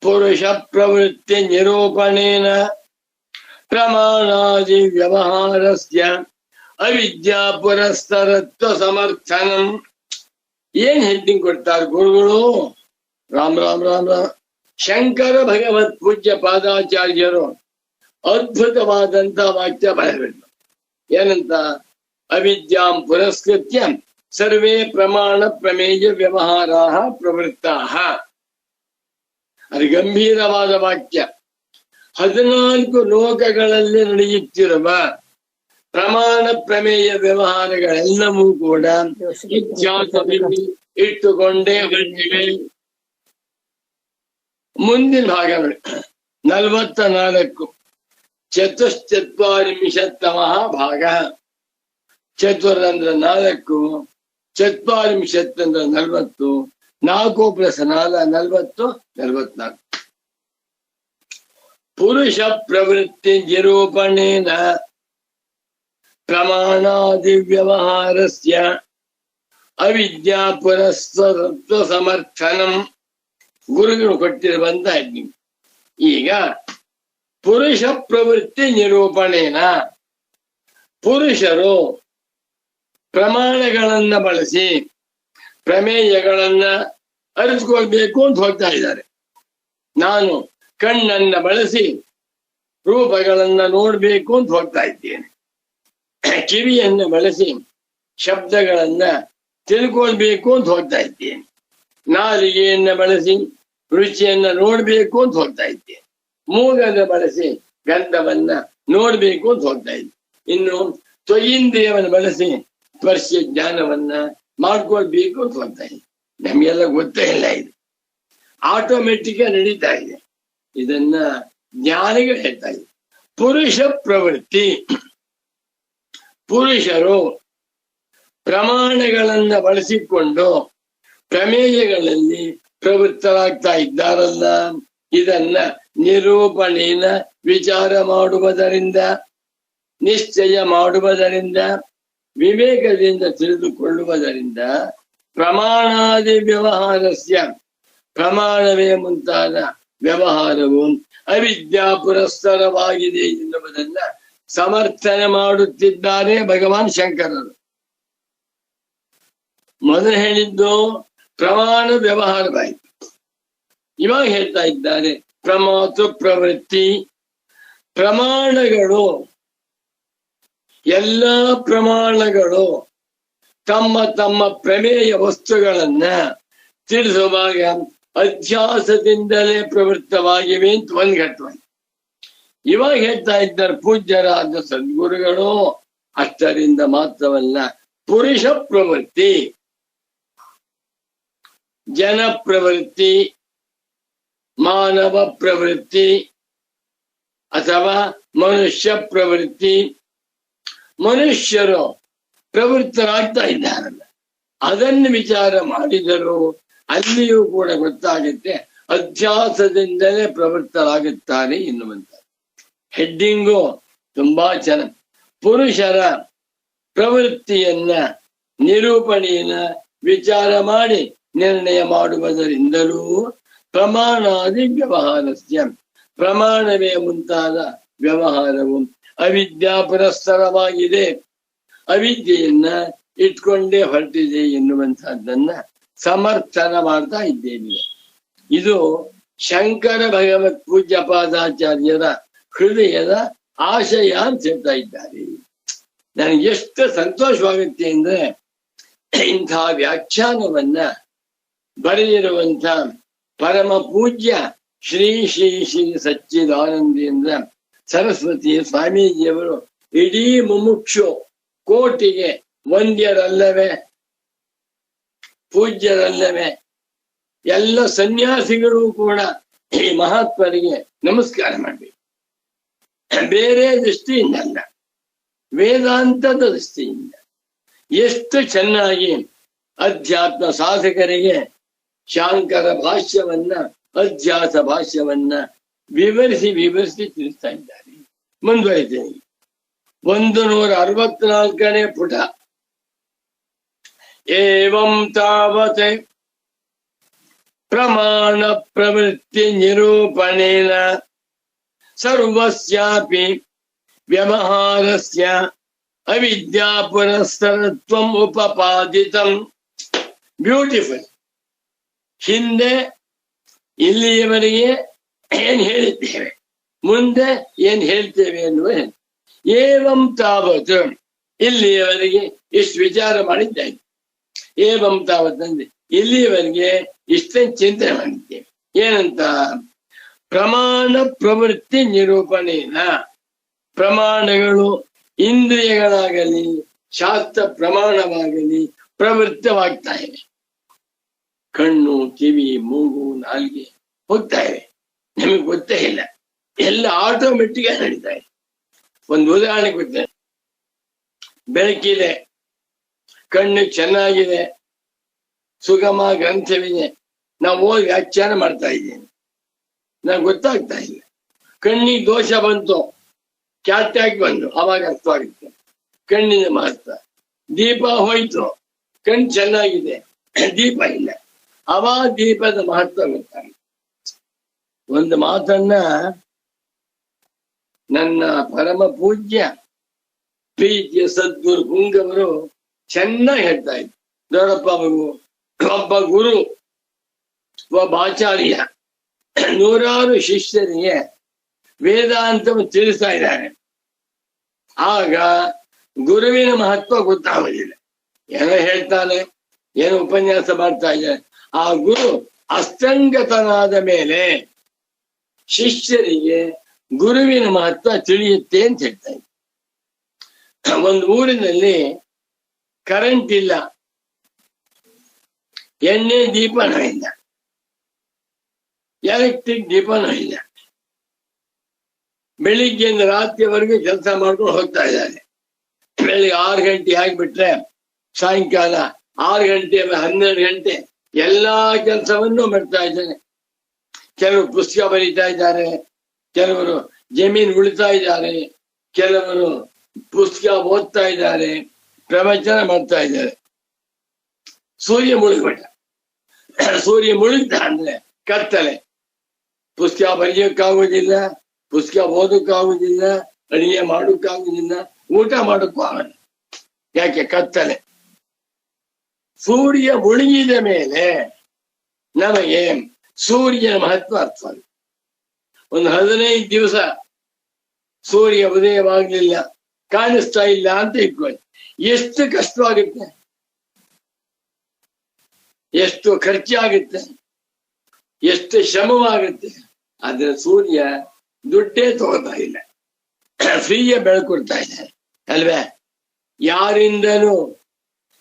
Speaker 2: ಪುರುಷ ಪ್ರವೃತ್ತಿ ನಿರೂಪಣೇನ ಪ್ರಮಾಣಾದಿ ವ್ಯವಹಾರಸ್ಯ ಅವಿದ್ಯಾ ಪುರಸ್ತರತ್ವ ಸಮರ್ಥನಂ. ಏನ್ ಹೆಡ್ಡಿಂಗ್ ಕೊಡ್ತಾರೆ ಗುರುಗಳು? ರಾಮ್ ರಾಮ್ ರಾಮ್ ರಾಮ್. ಶಂಕರ ಭಗವತ್ ಪೂಜ್ಯ ಪಾದಾಚಾರ್ಯರು ಅದ್ಭುತವಾದಂತ ವಾಕ್ಯ ಬರೆದಿದ್ರು. ಏನಂತ? ಅವಿದ್ಯಾಂ ಪುರಸ್ಕೃತ್ಯ ಸರ್ವೇ ಪ್ರಮಾಣ ಪ್ರಮೇಯ ವ್ಯವಹಾರ ಪ್ರವೃತ್ತಾ. ಅದು ಗಂಭೀರವಾದ ವಾಕ್ಯ. 14 ಲೋಕಗಳಲ್ಲಿ ನಡೆಯುತ್ತಿರುವ ಪ್ರಮಾಣ ಪ್ರಮೇಯ ವ್ಯವಹಾರಗಳೆಲ್ಲವೂ ಕೂಡ ಇತ್ಯಾಸದಲ್ಲಿ ಇಟ್ಟುಕೊಂಡೇ ಹೊರಟಿವೆ. ಮುಂದಿನ ಭಾಗಗಳು 44. ಚತುಶ್ಚತ್ವಾರಿಂಶತ್ತಮ ಭಾಗ. ಚತುರಂದ್ರ 4, ಚತ್ವಾರಿಂಶತ್ತಂದ್ರ 40, 4 + 4 40, 44. ಪುರುಷ ಪ್ರವೃತ್ತಿ ನಿರೂಪಣೇನ ಪ್ರಮಾಣಾದಿ ವ್ಯವಹಾರಸ್ಯ ಅವಿದ್ಯಾ ಪುರಸ್ಸರತ್ವ ಸಮರ್ಥನಂ. ಗುರುಗಳು ಕೊಟ್ಟಿರುವಂತ ಈಗ ಪುರುಷ ಪ್ರವೃತ್ತಿ ನಿರೂಪಣೇನ, ಪುರುಷರು ಪ್ರಮಾಣಗಳನ್ನ ಬಳಸಿ ಪ್ರಮೇಯಗಳನ್ನ ಅರಿತುಕೊಳ್ಬೇಕು ಅಂತ ಹೋಗ್ತಾ ಇದ್ದಾರೆ. ನಾನು ಕಣ್ಣನ್ನ ಬಳಸಿ ರೂಪಗಳನ್ನ ನೋಡ್ಬೇಕು ಅಂತ ಹೋಗ್ತಾ ಇದ್ದೇನೆ. ಕಿವಿಯನ್ನು ಬಳಸಿ ಶಬ್ದಗಳನ್ನ ತಿಳ್ಕೊಳ್ಬೇಕು ಅಂತ ಹೋಗ್ತಾ ಇದ್ದೇನೆ. ನಾಲಿಗೆಯನ್ನ ಬಳಸಿ ರುಚಿಯನ್ನ ನೋಡ್ಬೇಕು ಅಂತ ಹೋಗ್ತಾ ಇದ್ದೇನೆ. ಮೂಗನ್ನ ಬಳಸಿ ಗಂಧವನ್ನ ನೋಡ್ಬೇಕು ಅಂತ ಹೋಗ್ತಾ ಇದ್ದೆ. ಇನ್ನು ತ್ವಯಿಂದ್ರಿಯವನ್ನು ಬಳಸಿ ಸ್ಪರ್ಶ ಜ್ಞಾನವನ್ನ ಮಾಡ್ಕೊಳ್ಬೇಕು ಅಂತ ಹೋಗ್ತಾ ಇದ್ದೆ. ನಮ್ಗೆಲ್ಲ ಗೊತ್ತೇ ಇಲ್ಲ, ಇದು ಆಟೋಮೆಟಿಕ್ ನಡೀತಾ ಇದೆ. ಇದನ್ನ ಜ್ಞಾನಿಗಳು ಹೇಳ್ತಾ ಇದೆ. ಪುರುಷ ಪ್ರವೃತ್ತಿ, ಪುರುಷರು ಪ್ರಮಾಣಗಳನ್ನ ಬಳಸಿಕೊಂಡು ಪ್ರಮೇಯಗಳಲ್ಲಿ ಪ್ರವೃತ್ತರಾಗ್ತಾ ಇದ್ದಾರಲ್ಲ, ಇದನ್ನ ನಿರೂಪಣೆನ ವಿಚಾರ ಮಾಡುವುದರಿಂದ, ನಿಶ್ಚಯ ಮಾಡುವುದರಿಂದ, ವಿವೇಕದಿಂದ ತಿಳಿದುಕೊಳ್ಳುವುದರಿಂದ ಪ್ರಮಾಣಾದಿ ವ್ಯವಹಾರಸ್ಯ, ಪ್ರಮಾಣವೇ ಮುಂತಾದ ವ್ಯವಹಾರವು ಅವಿದ್ಯಾ ಪುರಸ್ಸರವಾಗಿದೆ ಎನ್ನುವುದನ್ನ ಸಮರ್ಥನೆ ಮಾಡುತ್ತಿದ್ದಾರೆ ಭಗವಾನ್ ಶಂಕರರು. ಮೊದಲು ಹೇಳಿದ್ದು ಪ್ರಮಾಣ ವ್ಯವಹಾರವಾಯಿತು. ಇವಾಗ ಹೇಳ್ತಾ ಇದ್ದಾರೆ ಪ್ರಮಾತೃ ಪ್ರವೃತ್ತಿ. ಪ್ರಮಾಣಗಳು, ಎಲ್ಲ ಪ್ರಮಾಣಗಳು ತಮ್ಮ ತಮ್ಮ ಪ್ರಮೇಯ ವಸ್ತುಗಳನ್ನ ತಿಳಿಸುವಾಗ ಅಧ್ಯಾಸದಿಂದಲೇ ಪ್ರವೃತ್ತವಾಗಿವೆ ಅಂತ ಒಂದ್ ಘಟ್ಟವಾಗಿ. ಇವಾಗ ಹೇಳ್ತಾ ಇದ್ದಾರೆ ಪೂಜ್ಯರಾದ ಸದ್ಗುರುಗಳು. ಅಷ್ಟರಿಂದ ಮಾತ್ರವಲ್ಲ, ಪುರುಷ ಪ್ರವೃತ್ತಿ, ಜನ ಪ್ರವೃತ್ತಿ, ಮಾನವ ಪ್ರವೃತ್ತಿ ಅಥವಾ ಮನುಷ್ಯ ಪ್ರವೃತ್ತಿ. ಮನುಷ್ಯರು ಪ್ರವೃತ್ತರಾಗ್ತಾ ಇದ್ದಾರಲ್ಲ, ಅದನ್ನು ವಿಚಾರ ಮಾಡಿದರೂ ಅಲ್ಲಿಯೂ ಕೂಡ ಗೊತ್ತಾಗುತ್ತೆ ಅಧ್ಯಾಸದಿಂದಲೇ ಪ್ರವೃತ್ತರಾಗುತ್ತಾರೆ ಎನ್ನುವಂತ ಹೆಡ್ಡಿಂಗು ತುಂಬಾ ಚೆನ್ನಾಗಿ. ಪುರುಷರ ಪ್ರವೃತ್ತಿಯನ್ನ ನಿರೂಪಣೆಯನ್ನ ವಿಚಾರ ಮಾಡಿ ನಿರ್ಣಯ ಮಾಡುವುದರಿಂದಲೂ ಪ್ರಮಾಣಾದಿ ವ್ಯವಹಾರಸ್ಯ, ಪ್ರಮಾಣವೇ ಮುಂತಾದ ವ್ಯವಹಾರವು ಅವಿದ್ಯಾ ಪುರಸ್ಸರವಾಗಿದೆ, ಅವಿದ್ಯೆಯನ್ನ ಇಟ್ಕೊಂಡೇ ಹೊರಟಿದೆ ಎನ್ನುವಂತಹದ್ದನ್ನ ಸಮರ್ಥನ ಮಾಡ್ತಾ ಇದ್ದೇವೆ. ಇದು ಶಂಕರ ಭಗವತ್ ಪೂಜ್ಯ ಪಾದಾಚಾರ್ಯರ ಹೃದಯದ ಆಶಯ ಅಂತ ಹೇಳ್ತಾ ಇದ್ದಾರೆ. ನನಗೆ ಎಷ್ಟು ಸಂತೋಷವಾಗುತ್ತೆ ಅಂದ್ರೆ, ಇಂಥ ವ್ಯಾಖ್ಯಾನವನ್ನ ಬರೆದಿರುವಂತ ಪರಮ ಪೂಜ್ಯ ಶ್ರೀ ಶ್ರೀ ಶ್ರೀ ಸಚ್ಚಿದಾನಂದೇಂದ್ರ ಸರಸ್ವತಿ ಸ್ವಾಮೀಜಿಯವರು ಇಡೀ ಮುಮುಕ್ಷು ಕೋಟಿಗೆ ವಂದ್ಯರಲ್ಲವೇ, ಪೂಜ್ಯರಲ್ಲವೇ, ಎಲ್ಲ ಸನ್ಯಾಸಿಗಳು ಕೂಡ ಈ ಮಹಾತ್ಮರಿಗೆ ನಮಸ್ಕಾರ ಮಾಡಬೇಕು. ಬೇರೆ ದೃಷ್ಟಿಯಿಂದ ಅಲ್ಲ, ವೇದಾಂತದ ದೃಷ್ಟಿಯಿಂದ ಎಷ್ಟು ಚೆನ್ನಾಗಿ ಅಧ್ಯಾತ್ಮ ಸಾಧಕರಿಗೆ ಶಾಂಕರ ಭಾಷ್ಯವನ್ನ, ಅಧ್ಯಾಸ ಭಾಷ್ಯವನ್ನ ವಿವರಿಸಿ ವಿವರಿಸಿ ತಿಳಿಸ್ತಾ ಇದ್ದಾರೆ. ಮುಂದುವರಿತೇನೆ. 164ನೇ ಪುಟ. ಏವಂ ತಾವತ್ ಪ್ರಮಾಣ ಪ್ರವೃತ್ತಿ ನಿರೂಪಣೇನ ಸರ್ವಸ್ಯಾಪಿ ವ್ಯವಹಾರಸ್ಯ ಅವಿದ್ಯಾ ಪುರಸ್ಸರತ್ವಂ ಉಪಪಾದಿತಂ. ಬ್ಯೂಟಿಫುಲ್. ಹಿಂದೆ ಇಲ್ಲಿಯವರೆಗೆ ಏನ್ ಹೇಳಿದ್ದೇವೆ, ಮುಂದೆ ಏನ್ ಹೇಳ್ತೇವೆ ಎನ್ನುವ ಏವಂ ತಾವತ್, ಇಲ್ಲಿಯವರೆಗೆ ಇಷ್ಟು ವಿಚಾರ ಮಾಡಿದ್ದಾಯ್ತು. ಏವಂ ತಾವತ್ ಅಂದ್ರೆ ಇಲ್ಲಿಯವರೆಗೆ ಇಷ್ಟನ್ನು ಚಿಂತನೆ ಮಾಡಿದ್ದೇವೆ. ಏನಂತ? ಪ್ರಮಾಣ ಪ್ರವೃತ್ತಿ ನಿರೂಪಣೆನ, ಪ್ರಮಾಣಗಳು ಇಂದ್ರಿಯಗಳಾಗಲಿ ಶಾಸ್ತ್ರ ಪ್ರಮಾಣವಾಗಲಿ ಪ್ರವೃತ್ತವಾಗ್ತಾ ಇವೆ. ಕಣ್ಣು, ಕಿವಿ, ಮೂಗು, ನಾಲ್ಗೆ ಹೋಗ್ತಾ ಇವೆ, ನಮಗೆ ಗೊತ್ತೇ ಇಲ್ಲ, ಎಲ್ಲ ಆಟೋಮೆಟಿಕ್ ಆಗಿ ನಡೀತಾ ಇದೆ. ಒಂದು ಉದಾಹರಣೆ ಗೊತ್ತೇ, ಬೆಳಕಿದೆ, ಕಣ್ಣು ಚೆನ್ನಾಗಿದೆ, ಸುಗಮ ಗ್ರಂಥವಿದೆ, ನಾವು ಓದಿ ವ್ಯಾಖ್ಯಾನ ಮಾಡ್ತಾ ಇದ್ದೇನೆ, ನಂಗೆ ಗೊತ್ತಾಗ್ತಾ ಇಲ್ಲ. ಕಣ್ಣಿಗೆ ದೋಷ ಬಂತು, ಕ್ಯಾಟ್ಯಾಕ್ ಬಂದು, ಅವಾಗ ಅರ್ಥವಾಗುತ್ತೆ ಕಣ್ಣಿನ ಮಹತ್ವ. ದೀಪ ಹೋಯ್ತು, ಕಣ್ಣು ಚೆನ್ನಾಗಿದೆ, ದೀಪ ಇಲ್ಲ, ಅವಾಗ ದೀಪದ ಮಹತ್ವ ಗೊತ್ತಾಗುತ್ತೆ. ಒಂದು ಮಾತನ್ನ ನನ್ನ ಪರಮ ಪೂಜ್ಯ ಪ್ರೀತಿಯ ಸದ್ಗುರು ಪುಂಗವರು ಚೆನ್ನಾಗಿ ಹೇಳ್ತಾ ಇದ್ರು. ದೊಡ್ಡಪ್ಪ ಒಬ್ಬ ಗುರು, ಒಬ್ಬ ಆಚಾರ್ಯ ನೂರಾರು ಶಿಷ್ಯರಿಗೆ ವೇದಾಂತವನ್ನು ತಿಳಿಸ್ತಾ ಇದ್ದಾರೆ. ಆಗ ಗುರುವಿನ ಮಹತ್ವ ಗೊತ್ತಾಗೋದಿಲ್ಲ. ಏನೋ ಹೇಳ್ತಾನೆ, ಏನೋ ಉಪನ್ಯಾಸ ಮಾಡ್ತಾ ಇದ್ದಾರೆ. ಆ ಗುರು ಅಸ್ತಂಗತನಾದ ಮೇಲೆ ಶಿಷ್ಯರಿಗೆ ಗುರುವಿನ ಮಹತ್ವ ತಿಳಿಯುತ್ತೆ ಅಂತ ಹೇಳ್ತಾ ಇದ್ದಾರೆ. ಒಂದು ಊರಿನಲ್ಲಿ ಕರೆಂಟ್ ಇಲ್ಲ, ಎಣ್ಣೆ ದೀಪನೂ ಇಲ್ಲ, ಎಲೆಕ್ಟ್ರಿಕ್ ದೀಪನೂ ಇಲ್ಲ. ಬೆಳಿಗ್ಗೆಯಿಂದ ರಾತ್ರಿವರೆಗೂ ಕೆಲಸ ಮಾಡ್ಕೊಂಡು ಹೋಗ್ತಾ ಇದ್ದಾರೆ. ಬೆಳಿಗ್ಗೆ 6 ಗಂಟೆ ಆಗಿಬಿಟ್ರೆ ಸಾಯಂಕಾಲ 6 ಗಂಟೆ 12 ಗಂಟೆ ಎಲ್ಲಾ ಕೆಲಸವನ್ನು ಮಾಡ್ತಾ ಇದ್ದಾನೆ. ಕೆಲವರು ಪುಸ್ತಕ ಬರೀತಾ ಇದ್ದಾರೆ, ಕೆಲವರು ಜಮೀನು ಉಳಿತಾ ಇದ್ದಾರೆ, ಕೆಲವರು ಪುಸ್ತಕ ಓದ್ತಾ ಇದ್ದಾರೆ, ಪ್ರವಚನ ಮಾಡ್ತಾ ಇದ್ದಾರೆ. ಸೂರ್ಯ ಮುಳುಗ್ಬಿಟ್ಟ. ಸೂರ್ಯ ಮುಳುಗ್ತ ಅಂದ್ರೆ ಕತ್ತಲೆ, ಪುಸ್ತಕ ಬರೆಯೋಕ್ಕಾಗೋದಿಲ್ಲ, ಪುಸ್ತಕ ಓದೋಕ್ಕಾಗೋದಿಲ್ಲ, ಅಡಿಗೆ ಮಾಡೋಕ್ಕಾಗೋದಿಲ್ಲ, ಊಟ ಮಾಡೋಕ್ಕೂ ಆಗಲ್ಲ. ಯಾಕೆ? ಕತ್ತಲೆ. ಸೂರ್ಯ ಮುಳುಗಿದ ಮೇಲೆ ನಮಗೆ ಸೂರ್ಯನ ಮಹತ್ವ ಅರ್ಥ ಆಗುತ್ತೆ. ಒಂದು 15 ದಿವಸ ಸೂರ್ಯ ಉದಯವಾಗ್ಲಿಲ್ಲ, ಕಾಣಿಸ್ತಾ ಇಲ್ಲ ಅಂತ ಇಟ್ಕೊಳ್ಳಿ. ಎಷ್ಟು ಕಷ್ಟವಾಗುತ್ತೆ, ಎಷ್ಟು ಖರ್ಚಾಗುತ್ತೆ, ಎಷ್ಟು ಶ್ರಮವಾಗುತ್ತೆ. ಆದ್ರೆ ಸೂರ್ಯ ದುಡ್ಡೇ ತಗೋತಾ ಇಲ್ಲ, ಫ್ರೀಯ ಬೆಳಕೊಡ್ತಾ ಇದ್ದಾರೆ ಅಲ್ವೇ? ಯಾರಿಂದನೂ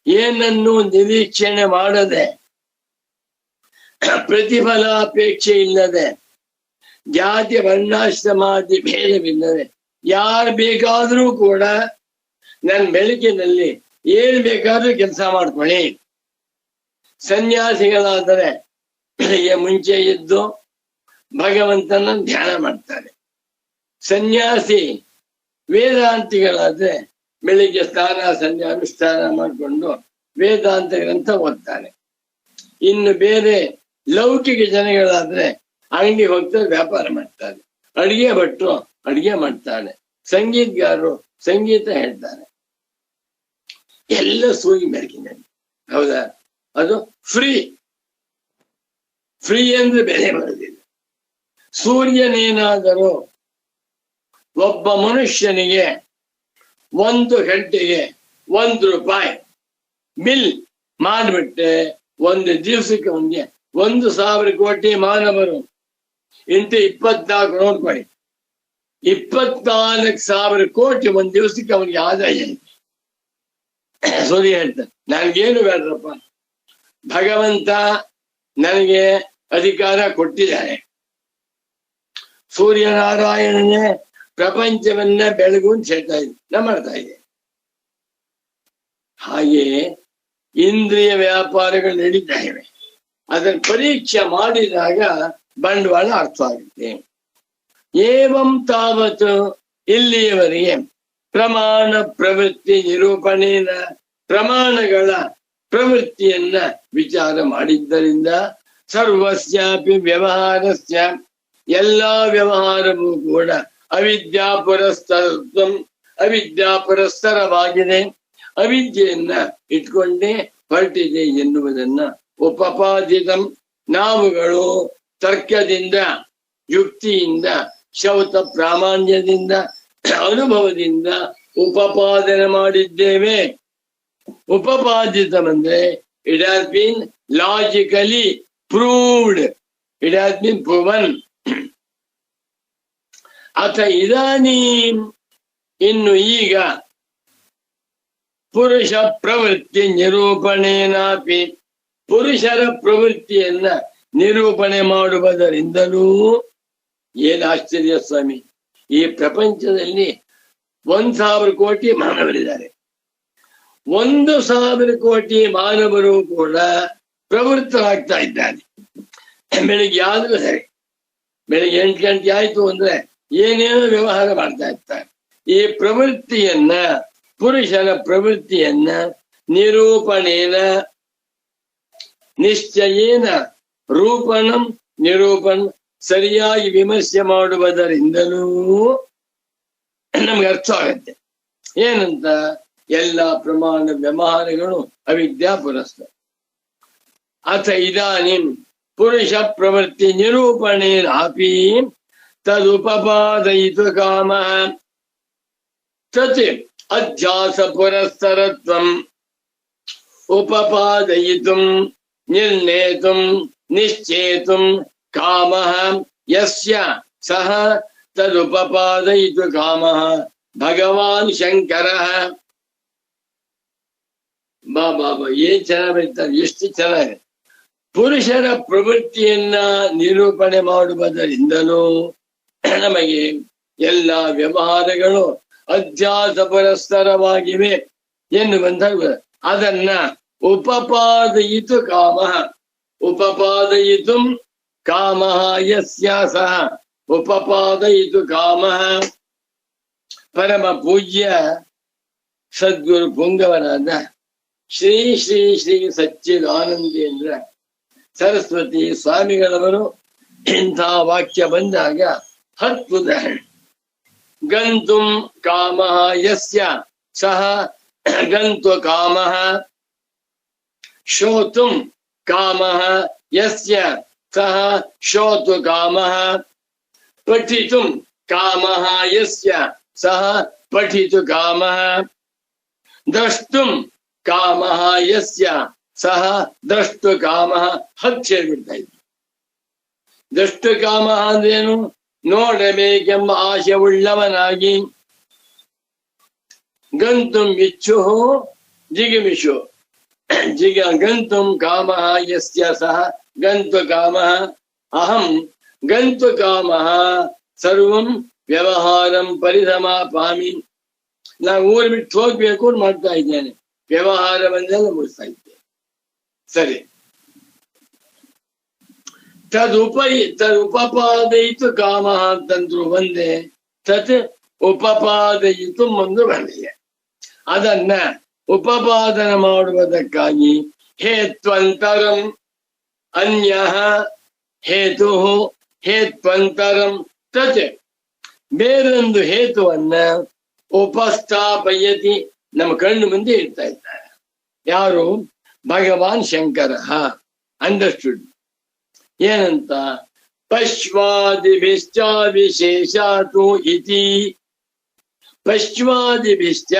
Speaker 2: ಏನನ್ನು ನಿರೀಕ್ಷಣೆ ಮಾಡದೆ, ಪ್ರತಿಫಲಾಪೇಕ್ಷೆ ಇಲ್ಲದೆ, ಜಾತಿ ವರ್ಣಾಶ್ರಮಾದಿ ಭೇದವಿಲ್ಲದೆ ಯಾರು ಬೇಕಾದ್ರೂ ಕೂಡ ನನ್ನ ಬೆಳಕಿನಲ್ಲಿ ಏನ್ ಬೇಕಾದ್ರೂ ಕೆಲಸ ಮಾಡ್ಕೊಳ್ಳಿ. ಸನ್ಯಾಸಿಗಳಾದರೆ ಮುಂಚೆ ಎದ್ದು ಭಗವಂತನ ಧ್ಯಾನ ಮಾಡ್ತಾರೆ. ಸನ್ಯಾಸಿ ವೇದಾಂತಿಗಳಾದ್ರೆ ಬೆಳಿಗ್ಗೆ ಸ್ನಾನ ಸಂಧ್ಯಾ ಅನುಷ್ಠಾನ ಮಾಡಿಕೊಂಡು ವೇದಾಂತ ಗ್ರಂಥ ಓದ್ತಾರೆ. ಇನ್ನು ಬೇರೆ ಲೌಕಿಕ ಜನಗಳಾದ್ರೆ ಅಂಗಡಿ ಹೋಗ್ತಾರೆ, ವ್ಯಾಪಾರ ಮಾಡ್ತಾರೆ. ಅಡಿಗೆ ಭಟ್ರು ಅಡಿಗೆ ಮಾಡ್ತಾರೆ, ಸಂಗೀತಗಾರರು ಸಂಗೀತ ಹೇಳ್ತಾರೆ. ಎಲ್ಲ ಸೂಗಿ ಬೆಳಕಿನಲ್ಲಿ, ಹೌದಾ? ಅದು ಫ್ರೀ. ಫ್ರೀ ಅಂದ್ರೆ ಬೆಲೆ ಬರೋದಿಲ್ಲ. ಸೂರ್ಯನೇನಾದರೂ ಒಬ್ಬ ಮನುಷ್ಯನಿಗೆ 1 ಗಂಟೆಗೆ 1 ರೂಪಾಯಿ ಬಿಲ್ ಮಾಡಿಬಿಟ್ಟೆ, 1 ದಿವಸಕ್ಕೆ ಅವನಿಗೆ 1,000 ಕೋಟಿ ಮಾನವರು ಇಂಟು 24 ನೋಡ್ಕೊಳ್ಳಿ, 24,000 ಕೋಟಿ 1 ದಿವಸಕ್ಕೆ ಅವನಿಗೆ ಆದಾಯ ಇದೆ. ಸೂರ್ಯ ಹೇಳ್ತಾರೆ, ನನ್ಗೇನು ಬೇಡ್ರಪ್ಪ, ಭಗವಂತ ನನಗೆ ಅಧಿಕಾರ ಕೊಟ್ಟಿದ್ದಾರೆ. ಸೂರ್ಯನಾರಾಯಣನೇ ಪ್ರಪಂಚವನ್ನ ಬೆಳಗು ಅಂತ ಹೇಳ್ತಾ ಇದ್ದ ಮಾಡ್ತಾ ಇದೆ. ಹಾಗೆಯೇ ಇಂದ್ರಿಯ ವ್ಯಾಪಾರಗಳು ನಡೀತಾ ಇವೆ. ಅದನ್ನು ಪರೀಕ್ಷೆ ಮಾಡಿದಾಗ ಬಂಡವಾಳ ಅರ್ಥವಾಗುತ್ತೆ. ಏವಂ ತಾವತ್, ಇಲ್ಲಿಯವರೆಗೆ ಪ್ರಮಾಣ ಪ್ರವೃತ್ತಿ ನಿರೂಪಣೆಯ ಪ್ರಮಾಣಗಳ ಪ್ರವೃತ್ತಿಯನ್ನ ವಿಚಾರ ಮಾಡಿದ್ದರಿಂದ ಸರ್ವಸ್ಯಾಪಿ ವ್ಯವಹಾರಸ್ಯ, ಎಲ್ಲಾ ವ್ಯವಹಾರವೂ ಕೂಡ ಅವಿದ್ಯಾ ಪುರಸ್ತರವಾಗಿದೆ, ಅವಿದ್ಯೆಯನ್ನ ಇಟ್ಕೊಂಡೇ ಹೊರಟಿದೆ ಎನ್ನುವುದನ್ನ ಉಪಪಾದಿತಂ, ನಾವುಗಳು ತರ್ಕದಿಂದ, ಯುಕ್ತಿಯಿಂದ, ಶೌತ ಪ್ರಾಮಾಣ್ಯದಿಂದ, ಅನುಭವದಿಂದ ಉಪಪಾದನೆ ಮಾಡಿದ್ದೇವೆ. ಉಪಪಾದಿತಂ ಅಂದ್ರೆ it has been logically proved, it has been proven. ಅಥ ಇದಾನೀಂ, ಇನ್ನು ಈಗ ಪುರುಷ ಪ್ರವೃತ್ತಿ ನಿರೂಪಣೆನಾಪಿ, ಪುರುಷರ ಪ್ರವೃತ್ತಿಯನ್ನ ನಿರೂಪಣೆ ಮಾಡುವುದರಿಂದಲೂ, ಏನ್ ಆಶ್ಚರ್ಯ ಸ್ವಾಮಿ, ಈ ಪ್ರಪಂಚದಲ್ಲಿ 1,000 ಕೋಟಿ ಮಾನವರಿದ್ದಾರೆ. 1,000 ಕೋಟಿ ಮಾನವರು ಕೂಡ ಪ್ರವೃತ್ತರಾಗ್ತಾ ಇದ್ದಾರೆ. ಬೆಳಿಗ್ಗೆ ಆದ್ರೂ ಸರಿ, ಬೆಳಿಗ್ಗೆ 8 ಗಂಟೆ ಆಯ್ತು ಅಂದ್ರೆ ಏನೇನೋ ವ್ಯವಹಾರ ಮಾಡ್ತಾ ಇರ್ತಾರೆ. ಈ ಪ್ರವೃತ್ತಿಯನ್ನ, ಪುರುಷನ ಪ್ರವೃತ್ತಿಯನ್ನ ನಿರೂಪಣೇನ, ನಿಶ್ಚಯೇನ, ರೂಪಣಂ ನಿರೂಪಣ್, ಸರಿಯಾಗಿ ವಿಮರ್ಶೆ ಮಾಡುವುದರಿಂದಲೂ ನಮ್ಗೆ ಅರ್ಥ ಆಗತ್ತೆ. ಏನಂತ? ಎಲ್ಲ ಪ್ರಮಾಣ ವ್ಯವಹಾರಗಳು ಅವಿದ್ಯಾ ಪುರಸ್ತ. ಅಥ ಇದಾನಿಂ ಪುರುಷ ಪ್ರವೃತ್ತಿ ನಿರೂಪಣೇನಾಪಿ ತದುಪಪಾದಯಿತು ಕಾಮ ತತ್ ಅಧ್ಯಾಸ ಪುರಸ್ತರತ್ವಂ ಉಪಪಾದಯಿತುಂ ನಿರ್ಣೇತುಂ ನಿಶ್ಚೇತುಂ ಕಾಮಃ ಯಸ್ಯ ಸಹ ತದುಪಪಾದಯಿತು ಕಾಮಃ ಭಗವಾನ್ ಶಂಕರಃ. ಬಾಬಾ ಏನ್ ಚೆನ್ನಾಗಿ ಬರೀತಾರೆ, ಎಷ್ಟು ಚೆನ್ನಾಗಿದೆ. ಪುರುಷರ ಪ್ರವೃತ್ತಿಯನ್ನ ನಿರೂಪಣೆ ಮಾಡುವುದರಿಂದಲೂ ನಮಗೆ ಎಲ್ಲ ವ್ಯವಹಾರಗಳು ಅಧ್ಯಾಸ ಪುರಸ್ತರವಾಗಿವೆ ಎನ್ನುವಂತ, ಅದನ್ನ ಉಪಪಾದಯಿತು ಕಾಮಃ, ಉಪಪಾದಯಿತು ಕಾಮಃ ಯಸ್ಯ ಸಹ ಉಪಪಾದಯಿತು ಕಾಮಃ. ಪರಮ ಪೂಜ್ಯ ಸದ್ಗುರು ಪುಂಗವರಾದ ಶ್ರೀ ಶ್ರೀ ಶ್ರೀ ಸಚ್ಚಿದಾನಂದೇಂದ್ರ ಸರಸ್ವತಿ ಸ್ವಾಮಿಗಳವರು ಇಂಥ ವಾಕ್ಯ ಬಂದಾಗ 10 ಉದಾಹರಣೆ. ಗಂತುಂ ಕಾಮಃ ಯಸ್ಯ ಸಹ ಗಂತು ಕಾಮಃ, ಶ್ರೋತುಂ ಕಾಮಃ ಯಸ್ಯ ಸಹ ಶ್ರೋತು ಕಾಮಃ, ಪಠಿತುಂ ಕಾಮಃ ಯಸ್ಯ ಸಹ ಪಠಿತು ಕಾಮಃ ದ್ರಷ್ಟುಂ ಕಾಮಃ ಯಸ್ಯ ಸಹ ದ್ರಷ್ಟು ಕಾಮಃ ಹತ್ತು ಸೇರ್ಬಿಡ್ತಾ ಇದ್ವಿ. ದ್ರಷ್ಟು ಕಾಮಃ ಅಂದ್ರೇನು? ನೋಡಬೇಕೆಂಬ ಆಶೆ ಉಳ್ಳವನಾಗಿ. ಗಂತುಂ ಇಚ್ಛು ಜಿಗಿಮಿಷು ಗಂತುಂ ಕಾಮಃ ಯಸ್ಯ ಸಹ ಗಂತು ಕಾಮಃ ಅಹಂ ಗಂತು ಕಾಮಃ ಸರ್ವಂ ವ್ಯವಹಾರಂ ಪರಿಸಮಾಪಾಮಿ. ನಾನು ಊರು ಬಿಟ್ಟು ಹೋಗ್ಬೇಕು ಮಾಡ್ತಾ ಇದ್ದೇನೆ, ವ್ಯವಹಾರವನ್ನೆಲ್ಲ ಮುಗಿಸ್ತಾ ಇದ್ದೇನೆ. ಸರಿ, ತದುಪಪಾದಯಿತು ಕಾಮಃ ಅಂತಂದ್ರು ಒಂದೇ, ತತ್ ಉಪಪಾದಯಿತು ಒಂದು ಬಂದಿದೆ. ಅದನ್ನ ಉಪಪಾದನ ಮಾಡುವುದಕ್ಕಾಗಿ ಹೇತ್ವಂತರಂ ಅನ್ಯಃ ಹೇತು ಹೇತ್ವಂತರಂ ತತ್ ಬೇರೊಂದು ಹೇತುವನ್ನ ಉಪಸ್ಥಾಪಯತಿ ನಮ್ಮ ಕಣ್ಣು ಮುಂದೆ ಇಡ್ತಾ ಇದ್ದಾರೆ. ಯಾರು? ಭಗವಾನ್ ಶಂಕರ. ಅಂಡರ್ಸ್ಟುಡ್? ಏನಂತ? ಪಶ್ವಾದಿಭಿಶ್ಚ ವಿಶೇಷಾತು ಇತಿ. ಪಶ್ವಾದಿಭಿಶ್ಚ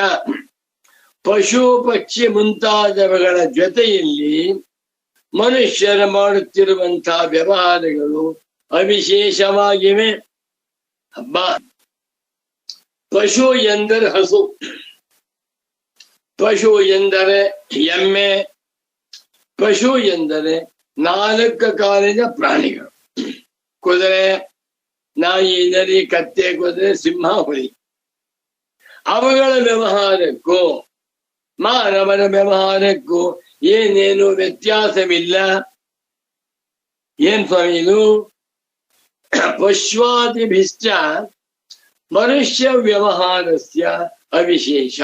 Speaker 2: ಪಶು ಪಕ್ಷಿ ಮುಂತಾದವುಗಳ ಜೊತೆಯಲ್ಲಿ ಮನುಷ್ಯರ ಮಾಡುತ್ತಿರುವಂತಹ ವ್ಯವಹಾರಗಳು ಅವಿಶೇಷವಾಗಿವೆ. ಹಬ್ಬ, ಪಶು ಎಂದರೆ ಹಸು, ಪಶು ಎಂದರೆ ಎಮ್ಮೆ, ಪಶು ಎಂದರೆ 4 ಕಾಲಿನ ಪ್ರಾಣಿಗಳು. ಕುದುರೆ, ನಾಯಿ, ನರಿ, ಕತ್ತೆ, ಕುದುರೆ, ಸಿಂಹ, ಹುಲಿ. ಅವುಗಳ ವ್ಯವಹಾರಕ್ಕೂ ಮಾನವನ ವ್ಯವಹಾರಕ್ಕೂ ಏನೇನು ವ್ಯತ್ಯಾಸವಿಲ್ಲ. ಏನ್ ಸ್ವಾಮಿ ಇದು? ಪಶ್ವಾದಿಭಿಶ್ಚ ಮನುಷ್ಯ ವ್ಯವಹಾರಸ್ಯ ಅವಿಶೇಷ.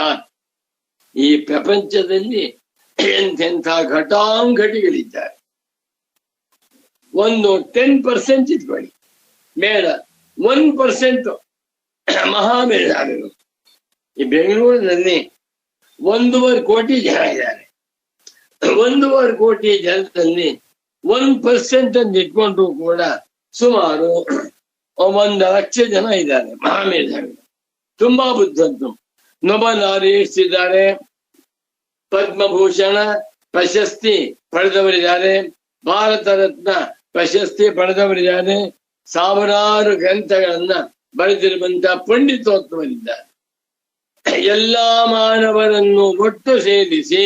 Speaker 2: ಈ ಪ್ರಪಂಚದಲ್ಲಿ ಎಂತೆಂಥ ಘಟಾಂಘಟಿಗಳಿದ್ದಾರೆ. ಒಂದು 10% ಇಟ್ಕೊಳ್ಳಿ, ಬೇಡ 1% ಮಹಾಮೇಧಾವಿಗಳು. ಈ ಬೆಂಗಳೂರಿನಲ್ಲಿ 1.5 ಕೋಟಿ ಜನ ಇದ್ದಾರೆ. 1.5 ಕೋಟಿ ಜನರಲ್ಲಿ 1% ಅಂತ ಇಟ್ಕೊಂಡ್ರು ಕೂಡ ಸುಮಾರು 1 ಲಕ್ಷ ಜನ ಇದ್ದಾರೆ ಮಹಾಮೇಧಾವಿಗಳು, ತುಂಬಾ ಬುದ್ಧಿವಂತರು. ನೊಬೆಲ್ ಲಾರಿಯೇಟ್ಸ್ ಇದ್ದಾರೆ, ಪದ್ಮಭೂಷಣ ಪ್ರಶಸ್ತಿ ಪಡೆದವರಿದ್ದಾರೆ, ಭಾರತ ರತ್ನ ಪ್ರಶಸ್ತಿ ಪಡೆದವರಿದ್ದಾರೆ, ಸಾವಿರಾರು ಗ್ರಂಥಗಳನ್ನ ಬರೆದಿರುವಂತಹ ಪಂಡಿತೋತ್ತಮರಿದ್ದಾರೆ. ಎಲ್ಲಾ ಮಾನವರನ್ನು ಒಟ್ಟು ಸೇರಿಸಿ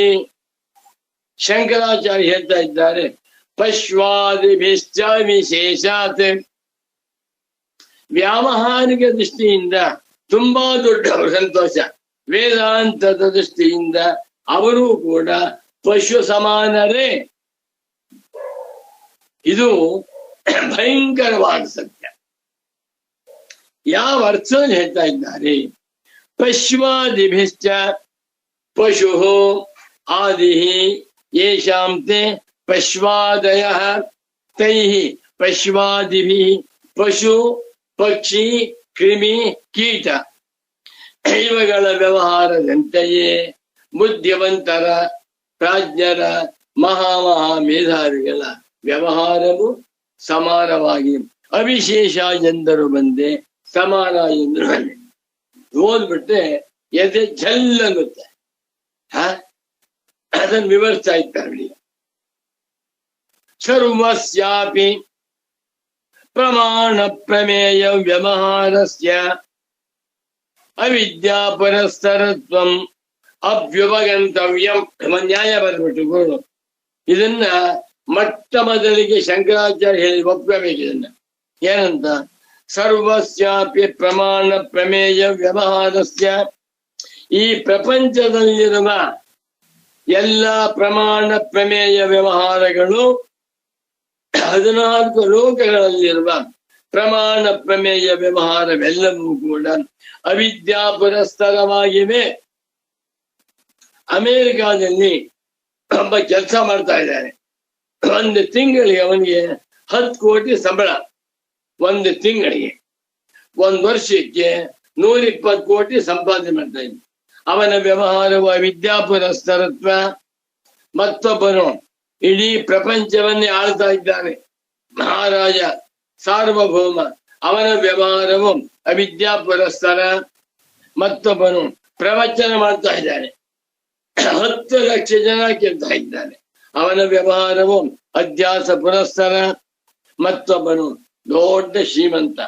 Speaker 2: ಶಂಕರಾಚಾರ್ಯ ಹೇಳ್ತಾ ಇದ್ದಾರೆ, ಪಶ್ವಾದಿಭಿಶ್ಚ ವಿಶೇಷಾತ್. ವ್ಯಾವಹಾರಿಕ ದೃಷ್ಟಿಯಿಂದ ತುಂಬಾ ದೊಡ್ಡವರು, ಸಂತೋಷ. ವೇದಾಂತದ ದೃಷ್ಟಿಯಿಂದ ಅವರೂ ಕೂಡ ಪಶು ಸಮಾನರೇ. ಇದು ಭಯಂಕರವಾದ ಸತ್ಯ. ಯಾವ ಅರ್ಥದಲ್ಲಿ ಹೇಳ್ತಾ ಇದ್ದಾರೆ? ಪಶ್ವಾದಿಭಿಶ್ಚ ಪಶು ಆದಿಃ ಯೇಷಾಂ ತೇ ಪಶ್ವಾದಯಃ ತೈಃ ಪಶ್ವಾದಿಭಿಃ ಪಶು ಪಕ್ಷಿ ಕ್ರಿಮಿ ಕೀಟ ಇವುಗಳ ವ್ಯವಹಾರದಂತೆಯೇ ಬುದ್ಧಿವಂತರ ಪ್ರಾಜ್ಞರ ಮೇಧಾವಿಗಳ ವ್ಯವಹಾರವು ಸಮಾನವಾಗಿ ಅವಿಶೇಷ ಎಂದರು ಬಂದೆ, ಸಮಾನ ಎಂದರು ಬಂದೆ. ಓದ್ಬಿಟ್ಟೆ ಎದೆ ಝಲ್ಲಗುತ್ತೆ. ಅದನ್ನು ವಿವರಿಸ್ತಾ ಇದ್ದಾರೆ. ಸರ್ವಸ್ಯಾಪಿ ಪ್ರಮಾಣ ಪ್ರಮೇಯ ವ್ಯವಹಾರಸ್ಯ ಅವಿದ್ಯಾ ಪರಸ್ತರತ್ವಂ ಅಭ್ಯುಪಗಂತವ್ಯಂ. ನ್ಯಾಯ ಬರ್ಬಿಟ್ಟು ಗುರು ಇದನ್ನ ಮೊಟ್ಟ ಮೊದಲಿಗೆ ಶಂಕರಾಚಾರ್ಯ ಹೇಳಿ ಒಪ್ಕೋಬೇಕು. ಇದನ್ನ ಏನಂತ? ಸರ್ವಸ್ಯಾಪಿ ಪ್ರಮಾಣ ಪ್ರಮೇಯ ವ್ಯವಹಾರಸ್ಯ. ಈ ಪ್ರಪಂಚದಲ್ಲಿರುವ ಎಲ್ಲ ಪ್ರಮಾಣ ಪ್ರಮೇಯ ವ್ಯವಹಾರಗಳು 14 ಲೋಕಗಳಲ್ಲಿರುವ ಪ್ರಮಾಣ ಪ್ರಮೇಯ ವ್ಯವಹಾರವೆಲ್ಲವೂ ಕೂಡ ಅವಿದ್ಯಾ ಪುರಸ್ಸರವಾಗಿವೆ. ಅಮೆರಿಕಾದಲ್ಲಿ ಒಬ್ಬ ಕೆಲಸ ಮಾಡ್ತಾ ಇದ್ದಾನೆ. 1 ತಿಂಗಳಿಗೆ ಅವನಿಗೆ 10 ಕೋಟಿ ಸಂಬಳ. 1 ತಿಂಗಳಿಗೆ, 1 ವರ್ಷಕ್ಕೆ 120 ಕೋಟಿ ಸಂಪಾದನೆ ಮಾಡ್ತಾ ಇದ್ದ. ಅವನ ವ್ಯವಹಾರವು ಅವಿದ್ಯಾ ಪುರಸ್ಸರತ್ವ. ಮತ್ತೊಬ್ಬನು ಇಡೀ ಪ್ರಪಂಚವನ್ನೇ ಆಳ್ತಾ ಇದ್ದಾನೆ, ಮಹಾರಾಜ, ಸಾರ್ವಭೌಮ. ಅವನ ವ್ಯವಹಾರವು ಅವಿದ್ಯಾ ಪುರಸ್ಸರ. ಮತ್ತೊಬ್ಬನು ಪ್ರವಚನ ಮಾಡ್ತಾ ಇದ್ದಾನೆ, 10 ಲಕ್ಷ ಜನ ಕೇಳ್ತಾ ಇದ್ದಾನೆ, ಅವನ ವ್ಯವಹಾರವು ಅಧ್ಯಾಸ ಪುರಸ್ಸರ. ಮತ್ತೊಬ್ಬನು ದೊಡ್ಡ ಶ್ರೀಮಂತ,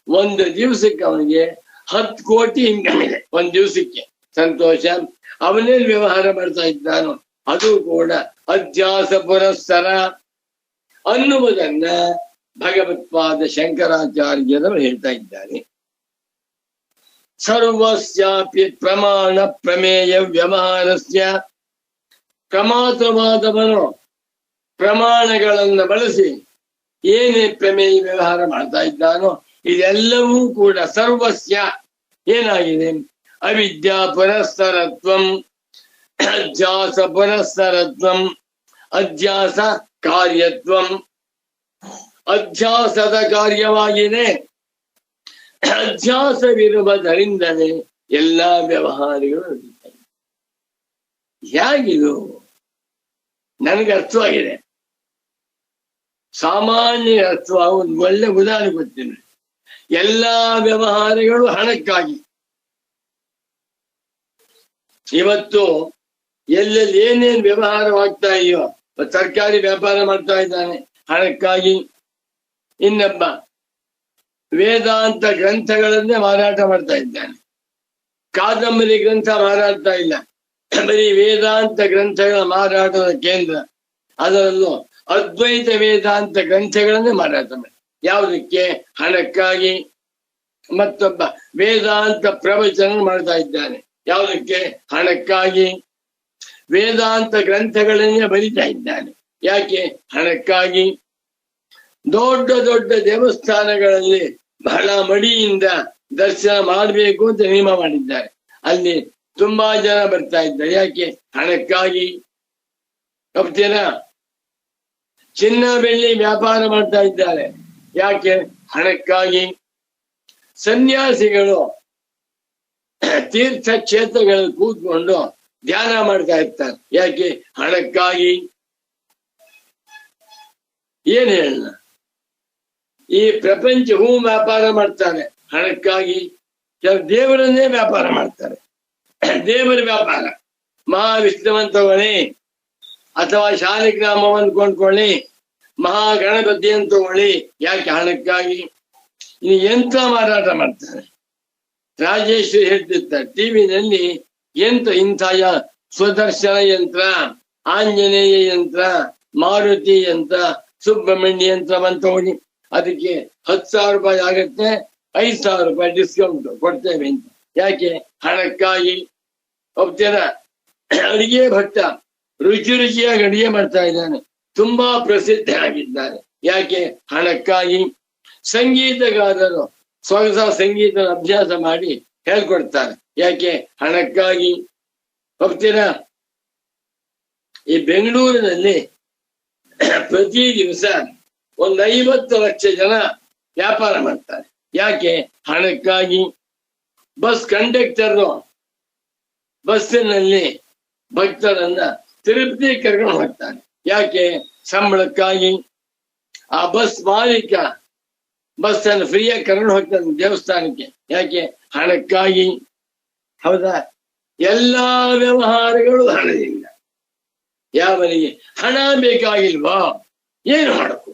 Speaker 2: ಒಂದು ದಿವಸಕ್ಕೆ ಅವನಿಗೆ 10 ಕೋಟಿ ಇನ್ಕಮ್ ಇದೆ, ಒಂದು ದಿವಸಕ್ಕೆ ಸಂತೋಷ. ಅವನೇನು ವ್ಯವಹಾರ ಮಾಡ್ತಾ ಇದ್ದಾನೋ ಅದು ಕೂಡ ಅಧ್ಯಾಸ ಪುರಸ್ಸರ ಅನ್ನುವುದನ್ನ ಭಗವತ್ಪಾದ ಶಂಕರಾಚಾರ್ಯರು ಹೇಳ್ತಾ ಇದ್ದಾರೆ. ಸರ್ವಸ್ಯಾಪಿ ಪ್ರಮಾಣ ಪ್ರಮೇಯ ವ್ಯವಹಾರಸ್ಯ. ಪ್ರಮಾತ್ರವಾದವನು ಪ್ರಮಾಣಗಳನ್ನು ಬಳಸಿ ಏನೇ ಪ್ರಮೇಯ ವ್ಯವಹಾರ ಮಾಡ್ತಾ ಇದ್ದಾನೋ ಇದೆಲ್ಲವೂ ಕೂಡ ಸರ್ವಸ್ಯ ಏನಾಗಿದೆ? ಅವಿದ್ಯಾ ಪುರಸ್ಸರತ್ವಂ, ಅಧ್ಯಾಸ ಪುರಸ್ಸರತ್ವಂ, ಅಧ್ಯಾಸ ಕಾರ್ಯತ್ವಂ. ಅಧ್ಯಾಸದ ಕಾರ್ಯವಾಗಿದೆ. ಅಧ್ಯಾಸವಿರುವುದರಿಂದಲೇ ಎಲ್ಲಾ ವ್ಯವಹಾರಗಳು ನಡೀತವೆ. ಹೇಗಿದು ನನಗೆ ಅರ್ಥವಾಗಿದೆ. ಸಾಮಾನ್ಯ ಅರ್ಥ ಒಂದು ಒಳ್ಳೆ ಉದಾಹರಣೆ ಕೊಡ್ತೀನಿ. ಎಲ್ಲಾ ವ್ಯವಹಾರಗಳು ಹಣಕ್ಕಾಗಿ. ಇವತ್ತು ಎಲ್ಲೆಲ್ಲಿ ಏನೇನು ವ್ಯವಹಾರವಾಗ್ತಾ ಇದೆಯೋ, ತರಕಾರಿ ವ್ಯಾಪಾರ ಮಾಡ್ತಾ ಇದ್ದಾನೆ ಹಣಕ್ಕಾಗಿ. ಇನ್ನೊಬ್ಬ ವೇದಾಂತ ಗ್ರಂಥಗಳನ್ನೇ ಮಾರಾಟ ಮಾಡ್ತಾ ಇದ್ದಾನೆ. ಕಾದಂಬರಿ ಗ್ರಂಥ ಮಾರಾಟ ಇಲ್ಲ, ಬರೀ ವೇದಾಂತ ಗ್ರಂಥಗಳ ಮಾರಾಟದ ಕೇಂದ್ರ. ಅದರಲ್ಲೂ ಅದ್ವೈತ ವೇದಾಂತ ಗ್ರಂಥಗಳನ್ನೇ ಮಾರಾಟ ಮಾಡಿ. ಯಾವುದಕ್ಕೆ? ಹಣಕ್ಕಾಗಿ. ಮತ್ತೊಬ್ಬ ವೇದಾಂತ ಪ್ರವಚನ ಮಾಡ್ತಾ ಇದ್ದಾನೆ. ಯಾವುದಕ್ಕೆ? ಹಣಕ್ಕಾಗಿ. ವೇದಾಂತ ಗ್ರಂಥಗಳನ್ನೇ ಬರಿತಾ ಇದ್ದಾನೆ. ಯಾಕೆ? ಹಣಕ್ಕಾಗಿ. ದೊಡ್ಡ ದೊಡ್ಡ ದೇವಸ್ಥಾನಗಳಲ್ಲಿ ಬಹಳ ಮಡಿಯಿಂದ ದರ್ಶನ ಮಾಡಬೇಕು ಅಂತ ನಿಯಮ ಮಾಡಿದ್ದಾರೆ. ಅಲ್ಲಿ ತುಂಬಾ ಜನ ಬರ್ತಾ ಇದ್ದಾರೆ. ಯಾಕೆ? ಹಣಕ್ಕಾಗಿ. ಒಪ್ತೀರಾ? ಚಿನ್ನ ಬೆಳ್ಳಿ ವ್ಯಾಪಾರ ಮಾಡ್ತಾ ಇದ್ದಾರೆ. ಯಾಕೆ? ಹಣಕ್ಕಾಗಿ. ಸನ್ಯಾಸಿಗಳು ತೀರ್ಥ ಕ್ಷೇತ್ರಗಳಲ್ಲಿ ಕೂತ್ಕೊಂಡು ಧ್ಯಾನ ಮಾಡ್ತಾ ಇರ್ತಾರೆ. ಯಾಕೆ? ಹಣಕ್ಕಾಗಿ. ಏನ್ ಹೇಳ? ಈ ಪ್ರಪಂಚ ಹೂ ವ್ಯಾಪಾರ ಮಾಡ್ತಾರೆ ಹಣಕ್ಕಾಗಿ. ಕೆಲವು ದೇವರನ್ನೇ ವ್ಯಾಪಾರ ಮಾಡ್ತಾರೆ. ದೇವರ ವ್ಯಾಪಾರ. ಮಹಾವಿಷ್ಣುವನ್ ತಗೊಳ್ಳಿ, ಅಥವಾ ಶಾಲಿಗ್ರಾಮವನ್ನು ಕೊಂಡ್ಕೊಳ್ಳಿ, ಮಹಾಗಣಪತಿಯನ್ನು ತಗೊಳ್ಳಿ. ಯಾಕೆ? ಹಣಕ್ಕಾಗಿ. ಇನ್ನು ಯಂತ್ರ ಮಾರಾಟ ಮಾಡ್ತಾರೆ. ರಾಜೇಶ್ವರಿ ಹೇಳ್ತಿರ್ತಾರೆ ಟಿವಿನಲ್ಲಿ, ಇಂಥ ಸ್ವದರ್ಶನ ಯಂತ್ರ, ಆಂಜನೇಯ ಯಂತ್ರ, ಮಾರುತಿ ಯಂತ್ರ, ಸುಬ್ರಹ್ಮಣ್ಯ ಯಂತ್ರವನ್ನು ತಗೊಳ್ಳಿ, ಅದಕ್ಕೆ 10,000 ರೂಪಾಯಿ ಆಗುತ್ತೆ, 5,000 ರೂಪಾಯಿ ಡಿಸ್ಕೌಂಟ್ ಕೊಡ್ತೇವೆ ಅಂತ. ಯಾಕೆ? ಹಣಕ್ಕಾಗಿ. ಹೋಗ್ತೀರಾ? ಅಡಿಗೆ ಭಟ್ಟ ರುಚಿ ರುಚಿಯಾಗಿ ಅಡಿಗೆ ಮಾಡ್ತಾ ಇದ್ದಾನೆ, ತುಂಬಾ ಪ್ರಸಿದ್ಧ ಆಗಿದ್ದಾನೆ. ಯಾಕೆ? ಹಣಕ್ಕಾಗಿ. ಸಂಗೀತಗಾರರು ಸೊಗಸ ಸಂಗೀತ ಅಭ್ಯಾಸ ಮಾಡಿ ಹೇಳ್ಕೊಡ್ತಾರೆ. ಯಾಕೆ? ಹಣಕ್ಕಾಗಿ. ಹೋಗ್ತೀರಾ? ಈ ಬೆಂಗಳೂರಿನಲ್ಲಿ ಪ್ರತಿ ದಿವಸ ಒಂದು 50 ಲಕ್ಷ ಜನ ವ್ಯಾಪಾರ ಮಾಡ್ತಾರೆ. ಯಾಕೆ? ಹಣಕ್ಕಾಗಿ. ಬಸ್ ಕಂಡಕ್ಟರ್ ಬಸ್ಸಿನಲ್ಲಿ ಭಕ್ತರನ್ನ ತಿರುಪತಿ ಕರ್ಕೊಂಡು ಹೋಗ್ತಾನೆ. ಯಾಕೆ? ಸಂಬಳಕ್ಕಾಗಿ. ಆ ಬಸ್ ಮಾಲೀಕ ಬಸ್ ಅನ್ನು ಫ್ರೀಯಾಗಿ ಕರ್ಕೊಂಡು ಹೋಗ್ತಾನೆ ದೇವಸ್ಥಾನಕ್ಕೆ. ಯಾಕೆ? ಹಣಕ್ಕಾಗಿ. ಹೌದಾ? ಎಲ್ಲಾ ವ್ಯವಹಾರಗಳು ಹಣದಿಂದ. ಯಾವನಿಗೆ ಹಣ ಬೇಕಾಗಿಲ್ವಾ? ಏನು ಮಾಡಕು?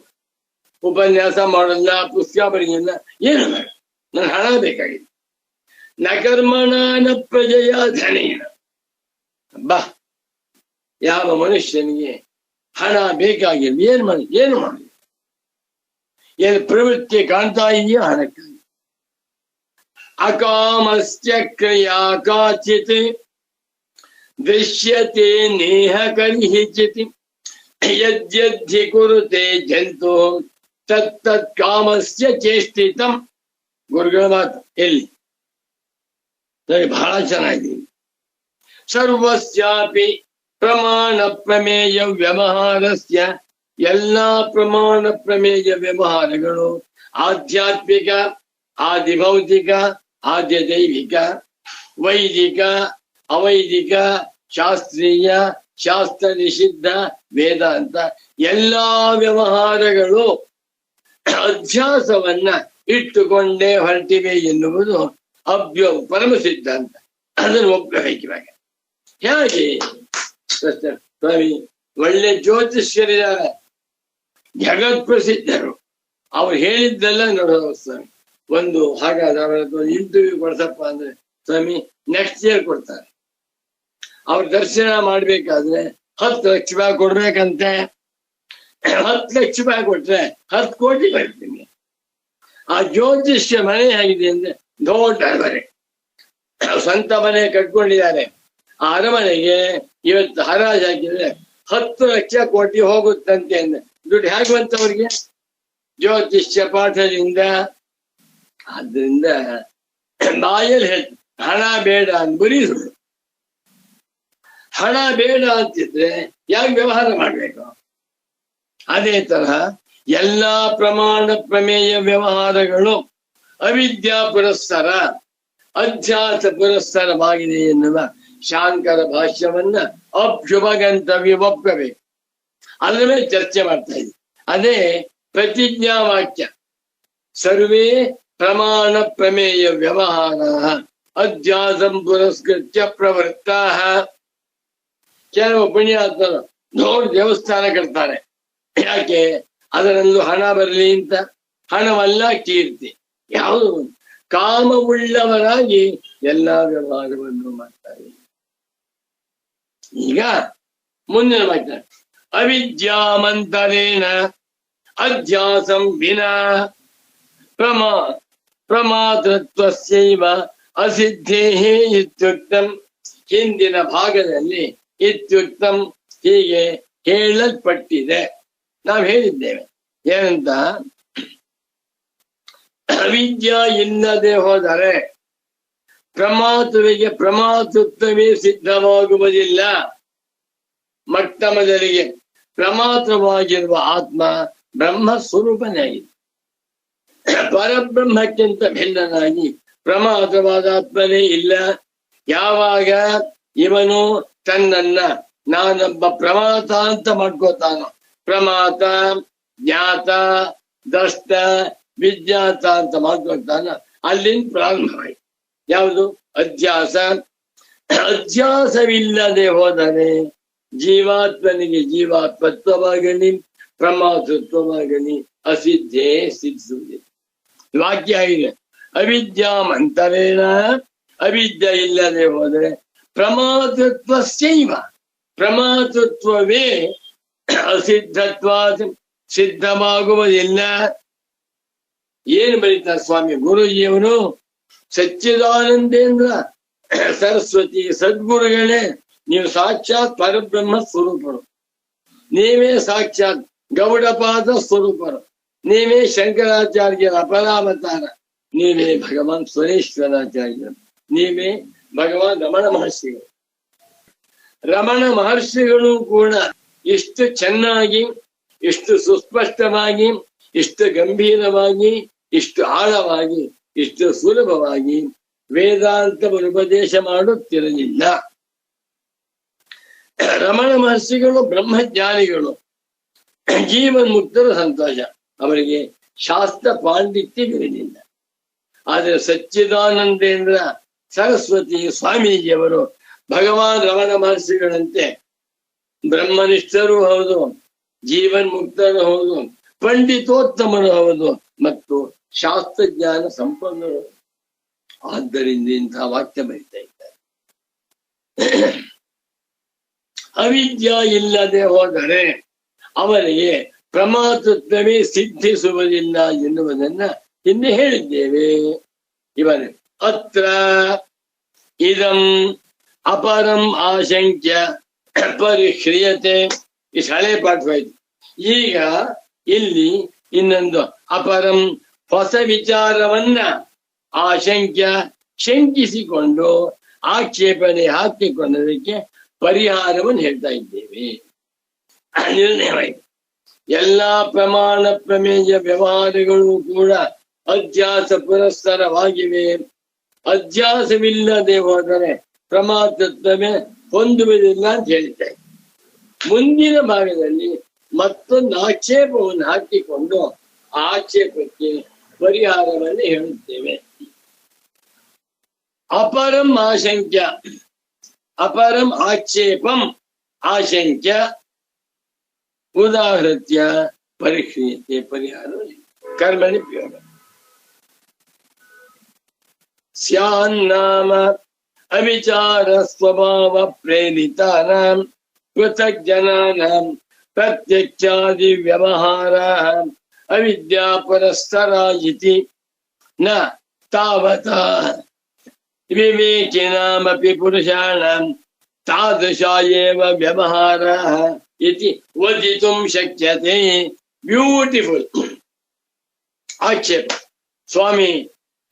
Speaker 2: ಉಪನ್ಯಾಸ ಮಾಡಲ್ಲ, ಪುಸ್ತಕ ಬರೆಯಲ್ಲ, ಏನು ಮಾಡ? ನನ್ ಹಣ ಬೇಕಾಗಿಲ್ಲ. ನ ಕರ್ಮಣ ನ ಪ್ರಜೆಯ ಧನೇನ. ಬಾ, ಯಾವ ಮನುಷ್ಯನಿಗೆ ಹಣ ಬೇಕಾಗಿಲ್ಲ, ಏನು ಮಾಡಿ? ಏನು ಪ್ರವೃತ್ತಿ ಕಾಣ್ತಾ ಇದೆಯೋ ಹಣಕ್ಕಾಗಿ. ಅಕಾಮಸ್ಯ ಕ್ರಿಯಾ ಕಾಚಿತ್ ದೃಶ್ಯತೆ ನೇಹ ಕರಿಹಿಚಿತ್ ಯದ್ಯದ್ಧಿ ಕುರುತೆ ಜಂತು ತತ್ತತ್ ಕಾಮಸ್ಯ ಚೇಷ್ಟಿತಂ. ಗುರುಗಳ ಮಾತು ಎಲ್ಲಿ ಬಹಳ ಚೆನ್ನಾಗಿದೆ. ಸರ್ವಸ್ಯಾಪಿ ಪ್ರಮಾಣ ಪ್ರಮೇಯ ವ್ಯವಹಾರಸ್ಯ. ಎಲ್ಲಾ ಪ್ರಮಾಣ ಪ್ರಮೇಯ ವ್ಯವಹಾರಗಳು ಆಧ್ಯಾತ್ಮಿಕ, ಆದಿಭೌತಿಕ, ಆದ್ಯ ದೈವಿಕ, ವೈದಿಕ, ಅವೈದಿಕ, ಶಾಸ್ತ್ರೀಯ, ಶಾಸ್ತ್ರ ನಿಷಿದ್ಧ, ವೇದಾಂತ, ಎಲ್ಲಾ ವ್ಯವಹಾರಗಳು ಅಧ್ಯಾಸವನ್ನ ಇಟ್ಟುಕೊಂಡೇ ಹೊರಟಿವೆ ಎನ್ನುವುದು ಪರಮ ಸಿದ್ಧಾಂತ. ಅದನ್ನು ಒಪ್ಪಬೇಕು. ಇವಾಗ ಹೇಗೆ ಸ್ವಾಮಿ ಒಳ್ಳೆ ಜ್ಯೋತಿಷ್ಯರಿದ್ದಾರೆ, ಜಗತ್ ಪ್ರಸಿದ್ಧರು, ಅವ್ರು ಹೇಳಿದ್ದೆಲ್ಲ ನೋಡೋದು ಸ್ವಾಮಿ. ಒಂದು ಹಾಗಾದ್ರೆ ಅವರ ಇಂಟರ್ವ್ಯೂ ಕೊಡ್ಸಪ್ಪ ಅಂದ್ರೆ ಸ್ವಾಮಿ ನೆಕ್ಸ್ಟ್ ಇಯರ್ ಕೊಡ್ತಾರೆ. ಅವ್ರ ದರ್ಶನ ಮಾಡ್ಬೇಕಾದ್ರೆ 10 ಲಕ್ಷ ರೂಪಾಯಿ ಕೊಡ್ಬೇಕಂತೆ. 10 ಲಕ್ಷ ರೂಪಾಯಿ ಕೊಟ್ರೆ 10 ಕೋಟಿ ಬರ್ತೀನಿ. ಆ ಜ್ಯೋತಿಷ್ಯ ಮನೆ ಹೇಗಿದೆ ಅಂದ್ರೆ ದೊಡ್ಡ ಅರಮನೆ, ಸ್ವಂತ ಮನೆ ಕಟ್ಕೊಂಡಿದ್ದಾರೆ. ಆ ಅರಮನೆಗೆ ಇವತ್ತು ಹರಾಜು ಹಾಕಿದ್ರೆ 10 ಲಕ್ಷ ಕೋಟಿ ಹೋಗುತ್ತಂತೆ ಅಂದ್ರೆ ದುಡ್ಡು ಹೇಗೆ ಬಂತವ್ರಿಗೆ? ಜ್ಯೋತಿಷ್ಯ ಪಾಠದಿಂದ. ಆದ್ರಿಂದ ಬಾಯಲ್ಲಿ ಹೇಳ್ತಾರೆ ಹಣ ಬೇಡ ಅಂತ ಬರೀ ಸುಳ್ಳು. ಹಣ ಬೇಡ ಅಂತಿದ್ರೆ ಯಾಕೆ ವ್ಯವಹಾರ ಮಾಡ್ಬೇಕು? ಅದೇ ತರಹ ಎಲ್ಲಾ ಪ್ರಮಾಣ ಪ್ರಮೇಯ ವ್ಯವಹಾರಗಳು ಅವಿದ್ಯಾ ಪುರಸ್ಸರ, ಅಧ್ಯಾಸ ಪುರಸ್ಸರವಾಗಿದೆ ಎನ್ನುವ ಶಾಂಕರ ಭಾಷ್ಯವನ್ನ ಅಭ್ಯುಪಗಂತವ್ಯವೊಪ್ಪಬೇಕು. ಅದರ ಮೇಲೆ ಚರ್ಚೆ ಮಾಡ್ತಾ ಇದ್ದೀವಿ. ಅದೇ ಪ್ರತಿಜ್ಞಾ ವಾಕ್ಯ. ಸರ್ವೇ ಪ್ರಮಾಣ ಪ್ರಮೇಯ ವ್ಯವಹಾರ ಅಧ್ಯಾಸಂ ಪುರಸ್ಕೃತ್ಯ ಪ್ರವೃತ್ತಾ. ಕೆಲವು ಪುಣ್ಯಾತ್ಮರು ದೊಡ್ಡ ದೇವಸ್ಥಾನ ಕಟ್ತಾರೆ. ಯಾಕೆ? ಅದರಲ್ಲೂ ಹಣ ಬರಲಿ ಅಂತ. ಹಣವಲ್ಲ ಕೀರ್ತಿ, ಯಾವುದು ಕಾಮವುಳ್ಳವರಾಗಿ ಎಲ್ಲಾ ವ್ಯವಹಾರವನ್ನು ಮಾಡ್ತಾರೆ. ಈಗ ಮುಂದಿನ ಮಾತಾಡ ಅವಿದ್ಯಾಮಂತರೇಣ ಅಧ್ಯಾಸಂ ವಿನಾ ಪ್ರಮಾತೃತ್ವಸ್ಯೈವ ಅಸಿದ್ಧೇಹೇ ಇತ್ಯುಕ್ತಂ. ಹಿಂದಿನ ಭಾಗದಲ್ಲಿ ಇತ್ಯುಕ್ತಂ ಹೀಗೆ ಹೇಳಲ್ಪಟ್ಟಿದೆ. ನಾವು ಹೇಳಿದ್ದೇವೆ ಏನಂತ, ಅವಿದ್ಯಾ ಇಲ್ಲದೆ ಹೋದರೆ ಪ್ರಮಾತೃವಿಗೆ ಪ್ರಮಾತೃತ್ವವೇ ಸಿದ್ಧವಾಗುವುದಿಲ್ಲ. ಮೊಟ್ಟ ಮೊದಲಿಗೆ ಪ್ರಮಾತೃವಾಗಿರುವ ಆತ್ಮ ಬ್ರಹ್ಮ ಸ್ವರೂಪನಾಗಿದೆ. ಪರಬ್ರಹ್ಮಕ್ಕಿಂತ ಭಿನ್ನನಾಗಿ ಪ್ರಮಾತವಾದ ಆತ್ಮನೇ ಇಲ್ಲ. ಯಾವಾಗ ಇವನು ತನ್ನನ್ನ ನಾನೊಬ್ಬ ಪ್ರಮಾತ ಅಂತ ಮಾಡ್ಕೋತಾನೋ, ಪ್ರಮಾತ ಜ್ಞಾತ ದಷ್ಟ ವಿಜ್ಞಾತ ಅಂತ ಮಾಡ್ಕೊಳ್ತಾನ, ಅಲ್ಲಿಂದ ಪ್ರಾರಂಭವಾಯಿತು ಯಾವುದು? ಅಧ್ಯಾಸ. ಅಧ್ಯಾಸವಿಲ್ಲದೆ ಹೋದರೆ ಜೀವಾತ್ಮನಿಗೆ ಜೀವಾತ್ಮತ್ವವಾಗಲಿ ಪ್ರಮಾತೃತ್ವವಾಗಲಿ ಅಸಿದ್ಧೇ ಸಿದ್ಧಿಸುವುದಿಲ್ಲ. ವಾಕ್ಯ ಆಗಿದೆ ಅವಿದ್ಯಾಮಂತರೇಣ. ಅವಿದ್ಯೆ ಇಲ್ಲದೆ ಹೋದರೆ ಪ್ರಮಾತೃತ್ವಸ್ಯೈವ, ಪ್ರಮಾತೃತ್ವವೇ ಅಸಿದ್ಧತ್ವ ಸಿದ್ಧವಾಗುವುದಿಲ್ಲ. ಏನು ಬರೀತಾರೆ ಸ್ವಾಮಿ ಗುರುಜಿಯವರು? ಸಚ್ಚಿದಾನಂದೇಂದ್ರ ಸರಸ್ವತಿ ಸದ್ಗುರುಗಳೇ, ನೀವು ಸಾಕ್ಷಾತ್ ಪರಬ್ರಹ್ಮ ಸ್ವರೂಪರು, ನೀವೇ ಸಾಕ್ಷಾತ್ ಗೌಡಪಾದ ಸ್ವರೂಪರು, ನೀವೇ ಶಂಕರಾಚಾರ್ಯರ ಅಪರಾವತಾರ, ನೀವೇ ಭಗವಾನ್ ಸ್ವರೇಶ್ವರಾಚಾರ್ಯರು, ನೀವೇ ಭಗವಾನ್ ರಮಣ ಮಹರ್ಷಿಗಳು. ರಮಣ ಮಹರ್ಷಿಗಳು ಕೂಡ ಇಷ್ಟು ಚೆನ್ನಾಗಿ, ಇಷ್ಟು ಸುಸ್ಪಷ್ಟವಾಗಿ, ಇಷ್ಟು ಗಂಭೀರವಾಗಿ, ಇಷ್ಟು ಆಳವಾಗಿ, ಇಷ್ಟು ಸುಲಭವಾಗಿ ವೇದಾಂತವನ್ನು ಉಪದೇಶ ಮಾಡುತ್ತಿರಲಿಲ್ಲ. ರಮಣ ಮಹರ್ಷಿಗಳು ಬ್ರಹ್ಮಜ್ಞಾನಿಗಳು, ಜೀವನ್ ಮುಕ್ತರ ಸಂತೋಷ, ಅವರಿಗೆ ಶಾಸ್ತ್ರ ಪಾಂಡಿತ್ಯವಿರಲಿಲ್ಲ. ಆದರೆ ಸಚ್ಚಿದಾನಂದೇಂದ್ರ ಸರಸ್ವತಿ ಸ್ವಾಮೀಜಿಯವರು ಭಗವಾನ್ ರಮಣ ಮಹರ್ಷಿಗಳಂತೆ ಬ್ರಹ್ಮನಿಷ್ಠರೂ ಹೌದು, ಜೀವನ್ ಮುಕ್ತರು ಹೌದು, ಪಂಡಿತೋತ್ತಮರು ಹೌದು, ಮತ್ತು ಶಾಸ್ತ್ರಜ್ಞಾನ ಸಂಪನ್ನರು. ಆದ್ದರಿಂದ ಇಂತಹ ವಾಕ್ಯ ಬರೀತಾ ಇದ್ದಾರೆ. ಅವಿದ್ಯಾ ಇಲ್ಲದೆ ಹೋದರೆ ಅವರಿಗೆ ಪ್ರಮಾತೃತ್ವವೇ ಸಿದ್ಧಿಸುವುದಿಲ್ಲ ಎನ್ನುವುದನ್ನ ಹಿಂದೆ ಹೇಳಿದ್ದೇವೆ. ಇವನು ಅತ್ರ ಇದಂ ಅಪರಂ ಆಶಂಕ್ಯ ಪರಿಶ್ರಿಯತೆ. ಇಷ್ಟು ಹಳೆ ಪಾಠವಾಯ್ತು. ಈಗ ಇಲ್ಲಿ ಇನ್ನೊಂದು ಅಪರಂ, ಹೊಸ ವಿಚಾರವನ್ನ ಆಶಂಕ್ಯ ಶಂಕಿಸಿಕೊಂಡು ಆಕ್ಷೇಪಣೆ ಹಾಕಿಕೊಂಡದಕ್ಕೆ ಪರಿಹಾರವನ್ನು ಹೇಳ್ತಾ ಇದ್ದೇವೆ. ನಿರ್ಣಯವಾಯಿತು. ಎಲ್ಲಾ ಪ್ರಮಾಣ ಪ್ರಮೇಯ ವ್ಯವಹಾರಗಳು ಕೂಡ ಅಧ್ಯಾಸ ಪುರಸ್ಸರವಾಗಿವೆ. ಅಧ್ಯಾಸವಿಲ್ಲದೆ ಹೋದರೆ ಪ್ರಮಾತೃತ್ವವೇ ಹೊಂದುವುದಿಲ್ಲ ಅಂತ ಹೇಳ್ತಾ ಇದ್ದೆ. ಮುಂದಿನ ಭಾಗದಲ್ಲಿ ಮತ್ತೊಂದು ಆಕ್ಷೇಪವನ್ನು ಹಾಕಿಕೊಂಡು ಆಕ್ಷೇಪಕ್ಕೆ ಪರಿಹಾರವನ್ನು ಹೇಳುತ್ತೇವೆ. ಅಪರಂ ಆಶಂಕ್ಯ, ಅಪರಂ ಆಕ್ಷೇಪಂ ಆಶಂಕ್ಯ ಉದಾಹೃತ್ಯ ಪರೀಕ್ಷೀಯತೆ ಪರಿಹಾರ ಕರ್ಮಣಿ ಪ್ರಯೋಗ. ಸ್ಯಾನ್ನಾಮ ಅವಿಚಾರ ಸ್ವಭಾವ ಪ್ರೇರಿತಾನಾಂ ಪೃಥಕ್ ಜನಾನಾಂ ಪ್ರತ್ಯಕ್ಷಾದಿ ವ್ಯವಹಾರಃ ಅವಿದ್ಯಾ ಪರಸ್ತರ ಇತಿ ನ ತಾವತಾ ವಿವೇಕಿನಾಮಪಿ ಪುರುಷಾಣಾಂ ತಾದೃಶಾ ಏವ ವ್ಯವಹಾರಃ ಇತಿ ವದಿತುಂ ಶಕ್ಯತೆ. ಬ್ಯೂಟಿಫುಲ್ ಆಕ್ಷೇಪ. ಸ್ವಾಮಿ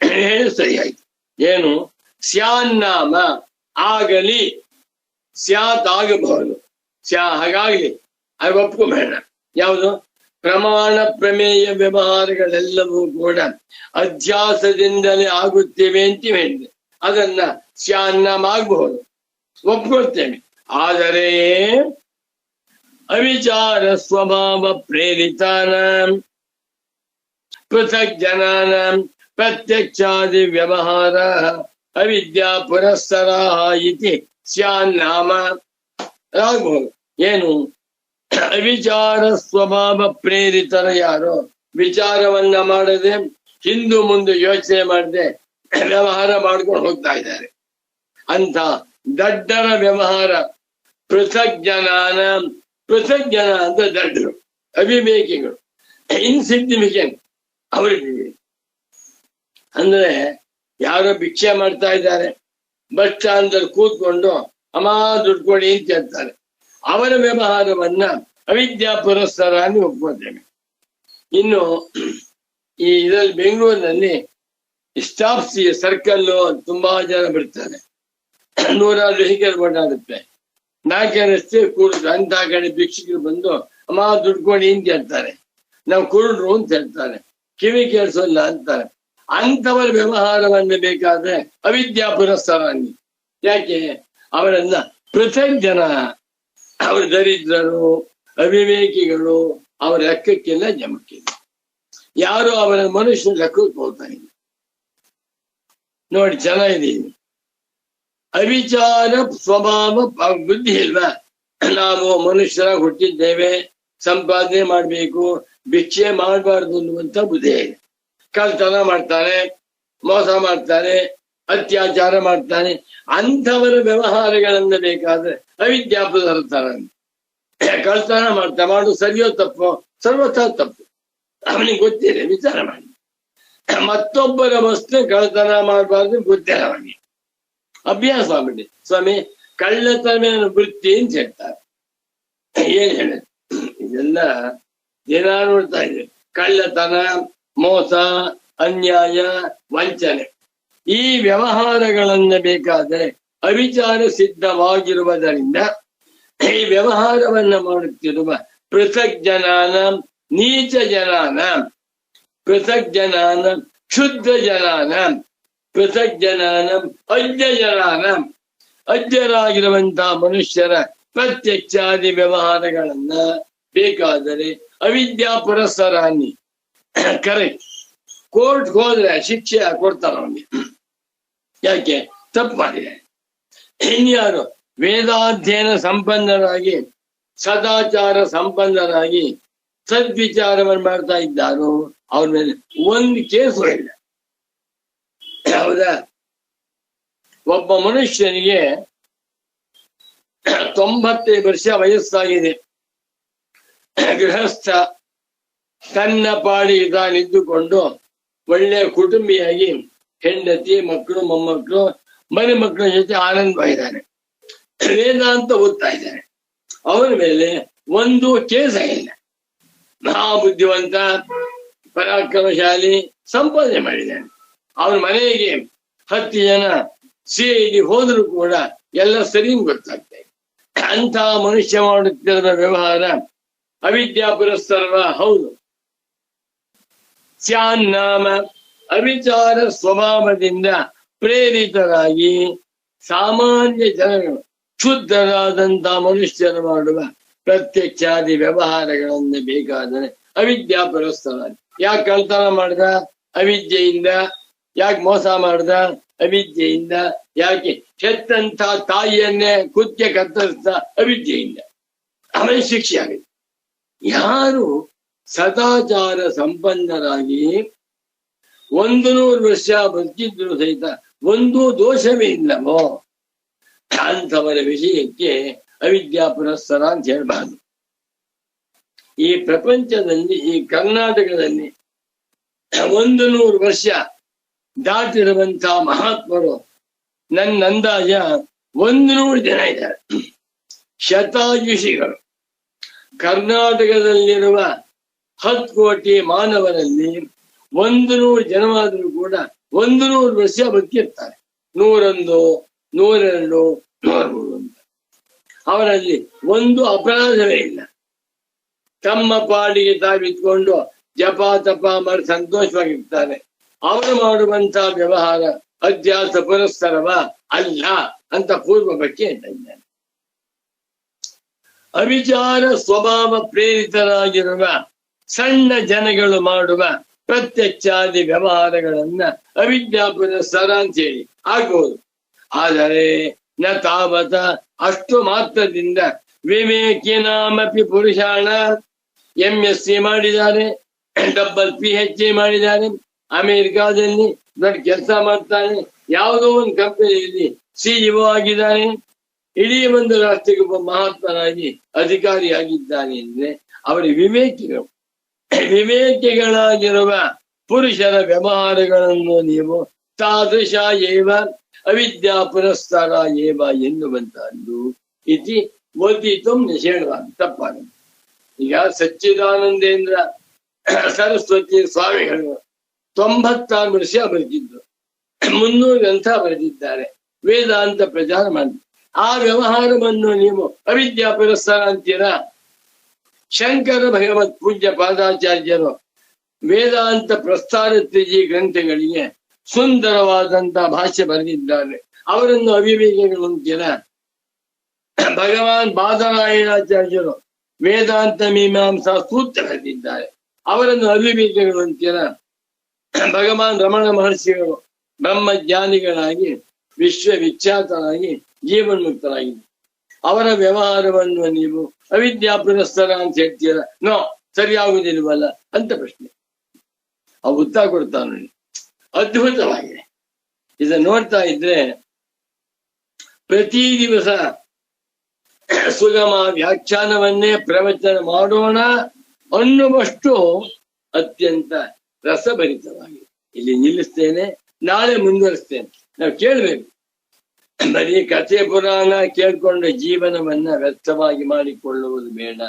Speaker 2: ಹೇಳಿ ಸರಿಯಾಯ್ತು. ಏನು? ಸ್ಯಾನ್ನಾಮ ಆಗಲಿ, ಸ್ಯಾತ್ ಆಗಬಹುದು, ಹಾಗಾಗ್ಲಿ ಅದು ಒಪ್ಕೋಬೇಡ. ಯಾವುದು? ಪ್ರಮಾಣ ಪ್ರಮೇಯ ವ್ಯವಹಾರಗಳೆಲ್ಲವೂ ಕೂಡ ಅಧ್ಯಾಸದಿಂದಲೇ ಆಗುತ್ತೇವೆ ಅಂತ ಹೇಳಿದೆ. ಅದನ್ನ ಸ್ಯಾನ್ನಾಮ ಆಗಬಹುದು, ಒಪ್ಕೊಳ್ತೇವೆ. ಆದರೆ ಅವಿಚಾರ ಸ್ವಭಾವ ಪ್ರೇರಿತಾನಾಂ ಪೃಥಕ್ ಜನಾನಾಂ ಪ್ರತ್ಯಕ್ಷಾದಿ ವ್ಯವಹಾರ ಅವಿದ್ಯಾ ಪುರಸ್ತರ ಇತಿ ಸ್ಯಾನ್ನಾಮ ಆಗಬಹುದು. ಏನು? ಅವಿಚಾರ ಸ್ವಭಾವ ಪ್ರೇರಿತರ ಯಾರು ವಿಚಾರವನ್ನ ಮಾಡದೆ ಹಿಂದು ಮುಂದೆ ಯೋಚನೆ ಮಾಡದೆ ವ್ಯವಹಾರ ಮಾಡ್ಕೊಂಡು ಹೋಗ್ತಾ ಇದ್ದಾರೆ ಅಂತ ದಡ್ಡರ ವ್ಯವಹಾರ. ಪೃಥಕ್ ಜನಾನ, ಪೃಥಕ್ ಜನ ಅಂತ ದಡ್ಡರು, ಅವಿವೇಕಿಗಳು, ಇನ್ಸಿಗ್ನಿಫಿಕೆಂಟ್. ಅವರಿಗೆ ಅಂದ್ರೆ ಯಾರೋ ಭಿಕ್ಷೆ ಮಾಡ್ತಾ ಇದ್ದಾರೆ, ಬಸ್ ಸ್ಟಾಂಡ್ ಅಲ್ಲಿ ಕೂತ್ಕೊಂಡು ಅಮ್ಮ ದುಡ್ಡು ಕೊಡಿ ಅಂತ ಹೇಳ್ತಾರೆ. ಅವರ ವ್ಯವಹಾರವನ್ನ ಅವಿದ್ಯಾ ಪುರಸ್ಕಾರ ಅಂತ ಒಪ್ಕೊಳ್ತೇವೆ. ಇನ್ನು ಈ ಇದರಲ್ಲಿ ಬೆಂಗಳೂರಿನಲ್ಲಿ ಸ್ಟಾಫ್ಸ್ ಸರ್ಕಲ್ ತುಂಬಾ ಜನ ಬಿಡ್ತಾರೆ, 100 ವೆಹಿಕಲ್ ಓಡಾಡುತ್ತೆ. 4 ರಸ್ತೆ ಕೂಡುದು. ಅಂತ ಕಡೆ ಭಿಕ್ಷಕರು ಬಂದು ಅಮ್ಮ ದುಡ್ಡು ಕೊಡಿ ಅಂತ ಹೇಳ್ತಾರೆ. ನಾವು ಕುರುಡ್ರು ಅಂತ ಹೇಳ್ತಾರೆ, ಕಿವಿ ಕೇಳಿಸೋಲ್ಲ ಅಂತಾರೆ. ಅಂಥವರ ವ್ಯವಹಾರವನ್ನು ಬೇಕಾದ್ರೆ ಅವಿದ್ಯಾ ಪುರಸ್ಕಾರ. ಯಾಕೆ? ಅವರನ್ನ ಪೃಥಕ್ ಜನ, ಅವರ ದರಿದ್ರರು, ಅವಿವೇಕಿಗಳು, ಅವರ ಲೆಕ್ಕಕ್ಕೆಲ್ಲ ಜಮಕ್ಕಿಲ್ಲ. ಯಾರು ಅವರ ಮನುಷ್ಯ ಲೆಕ್ಕಕ್ಕೆ ಹೋಗ್ತಾ ಇಲ್ಲ. ನೋಡಿ ಚೆನ್ನಾಗಿದೆ. ಅವಿಚಾರ ಸ್ವಭಾವ ಬುದ್ಧಿ ಇಲ್ವಾ? ನಾವು ಮನುಷ್ಯರಾಗಿ ಹುಟ್ಟಿದ್ದೇವೆ, ಸಂಪಾದನೆ ಮಾಡ್ಬೇಕು, ಭಿಕ್ಷೆ ಮಾಡಬಾರ್ದು ಅನ್ನುವಂಥ ಬುದ್ಧಿ ಇದೆ. ಕಳ್ತನ ಮಾಡ್ತಾನೆ, ಮೋಸ ಮಾಡ್ತಾನೆ, ಅತ್ಯಾಚಾರ ಮಾಡ್ತಾನೆ. ಅಂಥವರ ವ್ಯವಹಾರಗಳನ್ನ ಬೇಕಾದ್ರೆ ಅವಿದ್ಯಾಪುರಸ್ತರ. ಕಳ್ತನ ಮಾಡು ಸರಿಯೋ ತಪ್ಪೋ? ಸರ್ವಥಾ ತಪ್ಪು. ಅವನಿಗೆ ಗೊತ್ತಿದೆ, ವಿಚಾರ ಮಾಡಿ. ಮತ್ತೊಬ್ಬರ ವಸ್ತು ಕಳ್ತನ ಮಾಡಬಾರ್ದು ಗೊತ್ತಿಲ್ಲ ಅವನಿಗೆ, ಅಭ್ಯಾಸ ಆಗ್ಬಿಟ್ಟು. ಸ್ವಾಮಿ ಕಳ್ಳತನ ವೃತ್ತಿ ಅಂತ ಹೇಳ್ತಾರೆ. ಏನ್ ಹೇಳ? ಇದೆಲ್ಲ ದಿನ ನೋಡ್ತಾ ಇದೆ. ಕಳ್ಳತನ, ಮೋಸ, ಅನ್ಯಾಯ, ವಂಚನೆ, ಈ ವ್ಯವಹಾರಗಳನ್ನ ಬೇಕಾದರೆ ಅವಿಚಾರ ಸಿದ್ಧವಾಗಿರುವುದರಿಂದ ಈ ವ್ಯವಹಾರವನ್ನ ಮಾಡುತ್ತಿರುವ ಪೃಥಕ್ ಜನಾನ, ನೀಚ ಜನಾನ, ಪೃಥಕ್ ಜನಾನ, ಕ್ಷುದ್ರ ಜನಾನ, ಪೃಥಕ್ ಜನಾನ, ಅಜ್ಞ ಜನಾನ, ಅಜ್ಞರಾಗಿರುವಂತಹ ಮನುಷ್ಯರ ಪ್ರತ್ಯಕ್ಷಾದಿ ವ್ಯವಹಾರಗಳನ್ನ ಬೇಕಾದರೆ ಅವಿದ್ಯಾ ಪುರಸ್ಸರಾನ್ನಿ. ಕರೆಕ್ಟ್. ಕೋರ್ಟ್ ಹೋದ್ರೆ ಶಿಕ್ಷೆ ಕೊಡ್ತಾರ ಅವನಿಗೆ. ಯಾಕೆ? ತಪ್ಪು ಮಾಡಿದೆ. ಇನ್ಯಾರು ವೇದಾಧ್ಯಯನ ಸಂಪನ್ನರಾಗಿ, ಸದಾಚಾರ ಸಂಪನ್ನರಾಗಿ ಸದ್ವಿಚಾರವನ್ನು ಮಾಡ್ತಾ ಇದ್ದಾರೋ ಅವ್ರ ಮೇಲೆ ಒಂದು ಕೇಸು ಇಲ್ಲ. ಹೌದಾ? ಒಬ್ಬ ಮನುಷ್ಯನಿಗೆ 95 ವರ್ಷ ವಯಸ್ಸಾಗಿದೆ. ಗೃಹಸ್ಥ, ತನ್ನ ಪಾಡಿ ತಾನಿದ್ದುಕೊಂಡು ಒಳ್ಳೆ ಕುಟುಂಬಿಯಾಗಿ ಹೆಂಡತಿ, ಮಕ್ಕಳು, ಮೊಮ್ಮಕ್ಕಳು, ಮನೆ ಮಕ್ಕಳ ಜೊತೆ ಆನಂದವಾಗಿದ್ದಾನೆ. ವೇದಾಂತ ಓದ್ತಾ ಇದ್ದಾನೆ. ಅವನ ಮೇಲೆ ಒಂದು ಕೇಸ ಇಲ್ಲ. ಮಹಾ ಬುದ್ಧಿವಂತ, ಪರಾಕ್ರಮಶಾಲಿ, ಸಂಪಾದನೆ ಮಾಡಿದ್ದಾನೆ. ಅವನ ಮನೆಗೆ 10 ಜನ ಸೇರಿ ಹೋದರೂ ಕೂಡ ಎಲ್ಲ ಸರಿ ಗೊತ್ತಾಗ್ತಾ ಇದೆ. ಅಂಥ ಮನುಷ್ಯ ಮಾಡುತ್ತಿರುವ ವ್ಯವಹಾರ ಅವಿದ್ಯಾ ಪುರಸ್ಸರ್ವ. ಹೌದು. ಸ್ಯಾನ್ನಾಮ ಅವಿಚಾರ ಸ್ವಭಾವದಿಂದ ಪ್ರೇರಿತರಾಗಿ ಸಾಮಾನ್ಯ ಜನಗಳು, ಶುದ್ಧರಾದಂತಹ ಮನುಷ್ಯರು ಮಾಡುವ ಪ್ರತ್ಯಕ್ಷಾದಿ ವ್ಯವಹಾರಗಳನ್ನು ಬೇಕಾದರೆ ಅವಿದ್ಯಾ ಪುರಸ್ಸರ. ಯಾಕೆ ಕಳ್ತನ ಮಾಡ್ದ? ಅವಿದ್ಯೆಯಿಂದ. ಯಾಕೆ ಮೋಸ ಮಾಡ್ದ? ಅವಿದ್ಯೆಯಿಂದ. ಯಾಕೆ ಹೆತ್ತಂತ ತಾಯಿಯನ್ನೇ ಕುತ್ತಿಗೆ ಕತ್ತರಿಸ್ದ? ಅವಿದ್ಯೆಯಿಂದ. ಅವನ ಶಿಕ್ಷೆ ಆಗಿದೆ. ಯಾರು ಸದಾಚಾರ ಸಂಪನ್ನರಾಗಿ 100 ವರ್ಷ ಬದುಕಿದ್ರು ಸಹಿತ ಒಂದು ದೋಷವೇ ಇಲ್ಲವೋ ಅಂಥವರ ವಿಷಯಕ್ಕೆ ಅವಿದ್ಯಾ ಪುರಸ್ಸರ ಅಂತ ಹೇಳ್ಬಾರ್ದು. ಈ ಪ್ರಪಂಚದಲ್ಲಿ, ಈ ಕರ್ನಾಟಕದಲ್ಲಿ 100 ವರ್ಷ ದಾಟಿರುವಂತ ಮಹಾತ್ಮರು ನನ್ನ ಅಂದಾಜ 100 ಜನ ಇದ್ದಾರೆ. ಶತಾಯುಷಿಗಳು. ಕರ್ನಾಟಕದಲ್ಲಿರುವ 10 ಕೋಟಿ ಮಾನವರಲ್ಲಿ 100 ಜನವಾದರೂ ಕೂಡ 100 ವರ್ಷ ಬದುಕಿರ್ತಾರೆ. 101, 102, 103 ಅಂತ. ಅವರಲ್ಲಿ ಒಂದು ಅಪರಾಧವೇ ಇಲ್ಲ. ತಮ್ಮ ಪಾಡಿಗೆ ತಾವಿತ್ಕೊಂಡು ಜಪ ತಪ ಮಾಡಿ ಸಂತೋಷವಾಗಿರ್ತಾರೆ. ಅವರು ಮಾಡುವಂತಹ ವ್ಯವಹಾರ ಅಧ್ಯಾಸ ಪುರಸ್ಸರವ ಅಲ್ಲ ಅಂತ ಪೂರ್ವ ಬಗ್ಗೆ ಇದ್ದಾನೆ. ಅವಿಚಾರ ಸ್ವಭಾವ ಪ್ರೇರಿತರಾಗಿರುವ ಸಣ್ಣ ಜನಗಳು ಮಾಡುವ ಪ್ರತ್ಯಕ್ಷಾದಿ ವ್ಯವಹಾರಗಳನ್ನ ಅವಿದ್ಯಾ ಪುರಸ್ಸರ ಅಂತೇಳಿ ಆಗ್ಬಹುದು. ಆದರೆ ನ ತಾವತ ಅಷ್ಟು ಮಾತ್ರದಿಂದ ವಿವೇಕಿನಾಮಪಿ ಪುರುಷಾಣ MSc ಮಾಡಿದ್ದಾರೆ, ಡಬಲ್ PhD ಮಾಡಿದ್ದಾರೆ, ಅಮೆರಿಕಾದಲ್ಲಿ ದೊಡ್ಡ ಕೆಲಸ ಮಾಡ್ತಾನೆ, ಯಾವುದೋ ಒಂದು ಕಂಪನಿಯಲ್ಲಿ CEO ಆಗಿದ್ದಾನೆ, ಇಡೀ ಒಂದು ರಾಷ್ಟ್ರಕ್ಕೆ ಒಬ್ಬ ಮಹಾತ್ಮನಾಗಿ ಅಧಿಕಾರಿಯಾಗಿದ್ದಾನೆ ಅಂದ್ರೆ ಅವರ ವಿವೇಕಿಗಳು. ವಿವೇಕಿಗಳಾಗಿರುವ ಪುರುಷರ ವ್ಯವಹಾರಗಳನ್ನು ನೀವು ತಾದೃಶ ಏವ ಅವಿದ್ಯಾ ಪುರಸ್ಕಾರ ಏವ ಎನ್ನುವಂತಹದ್ದು ಇತಿ ಓದಿತು ನಿಷೇಧವಾದ ತಪ್ಪಾಗುತ್ತೆ. ಈಗ ಸಚ್ಚಿದಾನಂದೇಂದ್ರ ಸರಸ್ವತಿ ಸ್ವಾಮಿಗಳು 96 ವರ್ಷ ಬರೆದಿದ್ರು, 300 ಗ್ರಂಥ ಬರೆದಿದ್ದಾರೆ, ವೇದಾಂತ ಪ್ರಚಾರ ಮಾಡಿದ್ರು. ಆ ವ್ಯವಹಾರವನ್ನು ನೀವು ಅವಿದ್ಯಾ ಪುರಸ್ಕಾರ ಅಂತೀರಾ? ಶಂಕರ ಭಗವತ್ ಪೂಜ್ಯ ಪಾದಾಚಾರ್ಯರು ವೇದಾಂತ ಪ್ರಸ್ತಾರ ತ್ರಿಜಿ ಗ್ರಂಥಗಳಿಗೆ ಸುಂದರವಾದಂತಹ ಭಾಷೆ ಬರೆದಿದ್ದಾರೆ. ಅವರನ್ನು ಅವಿವೇಕಿಗಳು ಅಂತೀರಾ? ಭಗವಾನ್ ಬಾದರಾಯಣಾಚಾರ್ಯರು ವೇದಾಂತ ಮೀಮಾಂಸಾ ಸೂತ್ರ ಬರೆದಿದ್ದಾರೆ. ಅವರನ್ನು ಅವಿವೇಕಿಗಳು ಅಂತೀರಾ? ಭಗವಾನ್ ರಮಣ ಮಹರ್ಷಿಗಳು ಬ್ರಹ್ಮಜ್ಞಾನಿಗಳಾಗಿ ವಿಶ್ವವಿಖ್ಯಾತರಾಗಿ ಜೀವನ್ಮುಕ್ತರಾಗಿದ್ದಾರೆ. ಅವರ ವ್ಯವಹಾರವನ್ನು ನೀವು ಅವಿದ್ಯಾ ಪುರಸ್ಸರ ಅಂತ ಹೇಳ್ತೀರಾ? ನೋ, ಸರಿಯಾಗುವುದಿಲ್ವಲ್ಲ ಅಂತ ಪ್ರಶ್ನೆ. ಅವು ಉತ್ತರ ಕೊಡ್ತಾನೆ ನೋಡಿ, ಅದ್ಭುತವಾಗಿದೆ. ಇದನ್ನು ನೋಡ್ತಾ ಇದ್ರೆ ಪ್ರತಿ ದಿವಸ ಸುಗಮ ವ್ಯಾಖ್ಯಾನವನ್ನೇ ಪ್ರವಚನ ಮಾಡೋಣ ಅನ್ನುವಷ್ಟು ಅತ್ಯಂತ ರಸಭರಿತವಾಗಿದೆ. ಇಲ್ಲಿ ನಿಲ್ಲಿಸ್ತೇನೆ, ನಾಳೆ ಮುಂದುವರಿಸ್ತೇನೆ. ನಾವು ಕೇಳ್ಬೇಕು, ಬರೀ ಕಥೆ ಪುರಾಣ ಕೇಳ್ಕೊಂಡು ಜೀವನವನ್ನ ವ್ಯರ್ಥವಾಗಿ ಮಾಡಿಕೊಳ್ಳುವುದು ಬೇಡ.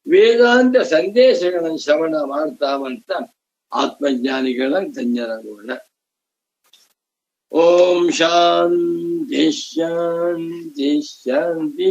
Speaker 2: ವೇದಾಂತ ಸಂದೇಶಗಳನ್ನು ಶ್ರವಣ ಮಾಡ್ತಾ ಆತ್ಮಜ್ಞಾನಿಗಳ ಧನ್ಯರಾಗೋಣ. ಓಂ ಶಾಂತಿ ಶಾಂತಿ ಶಾಂತಿ.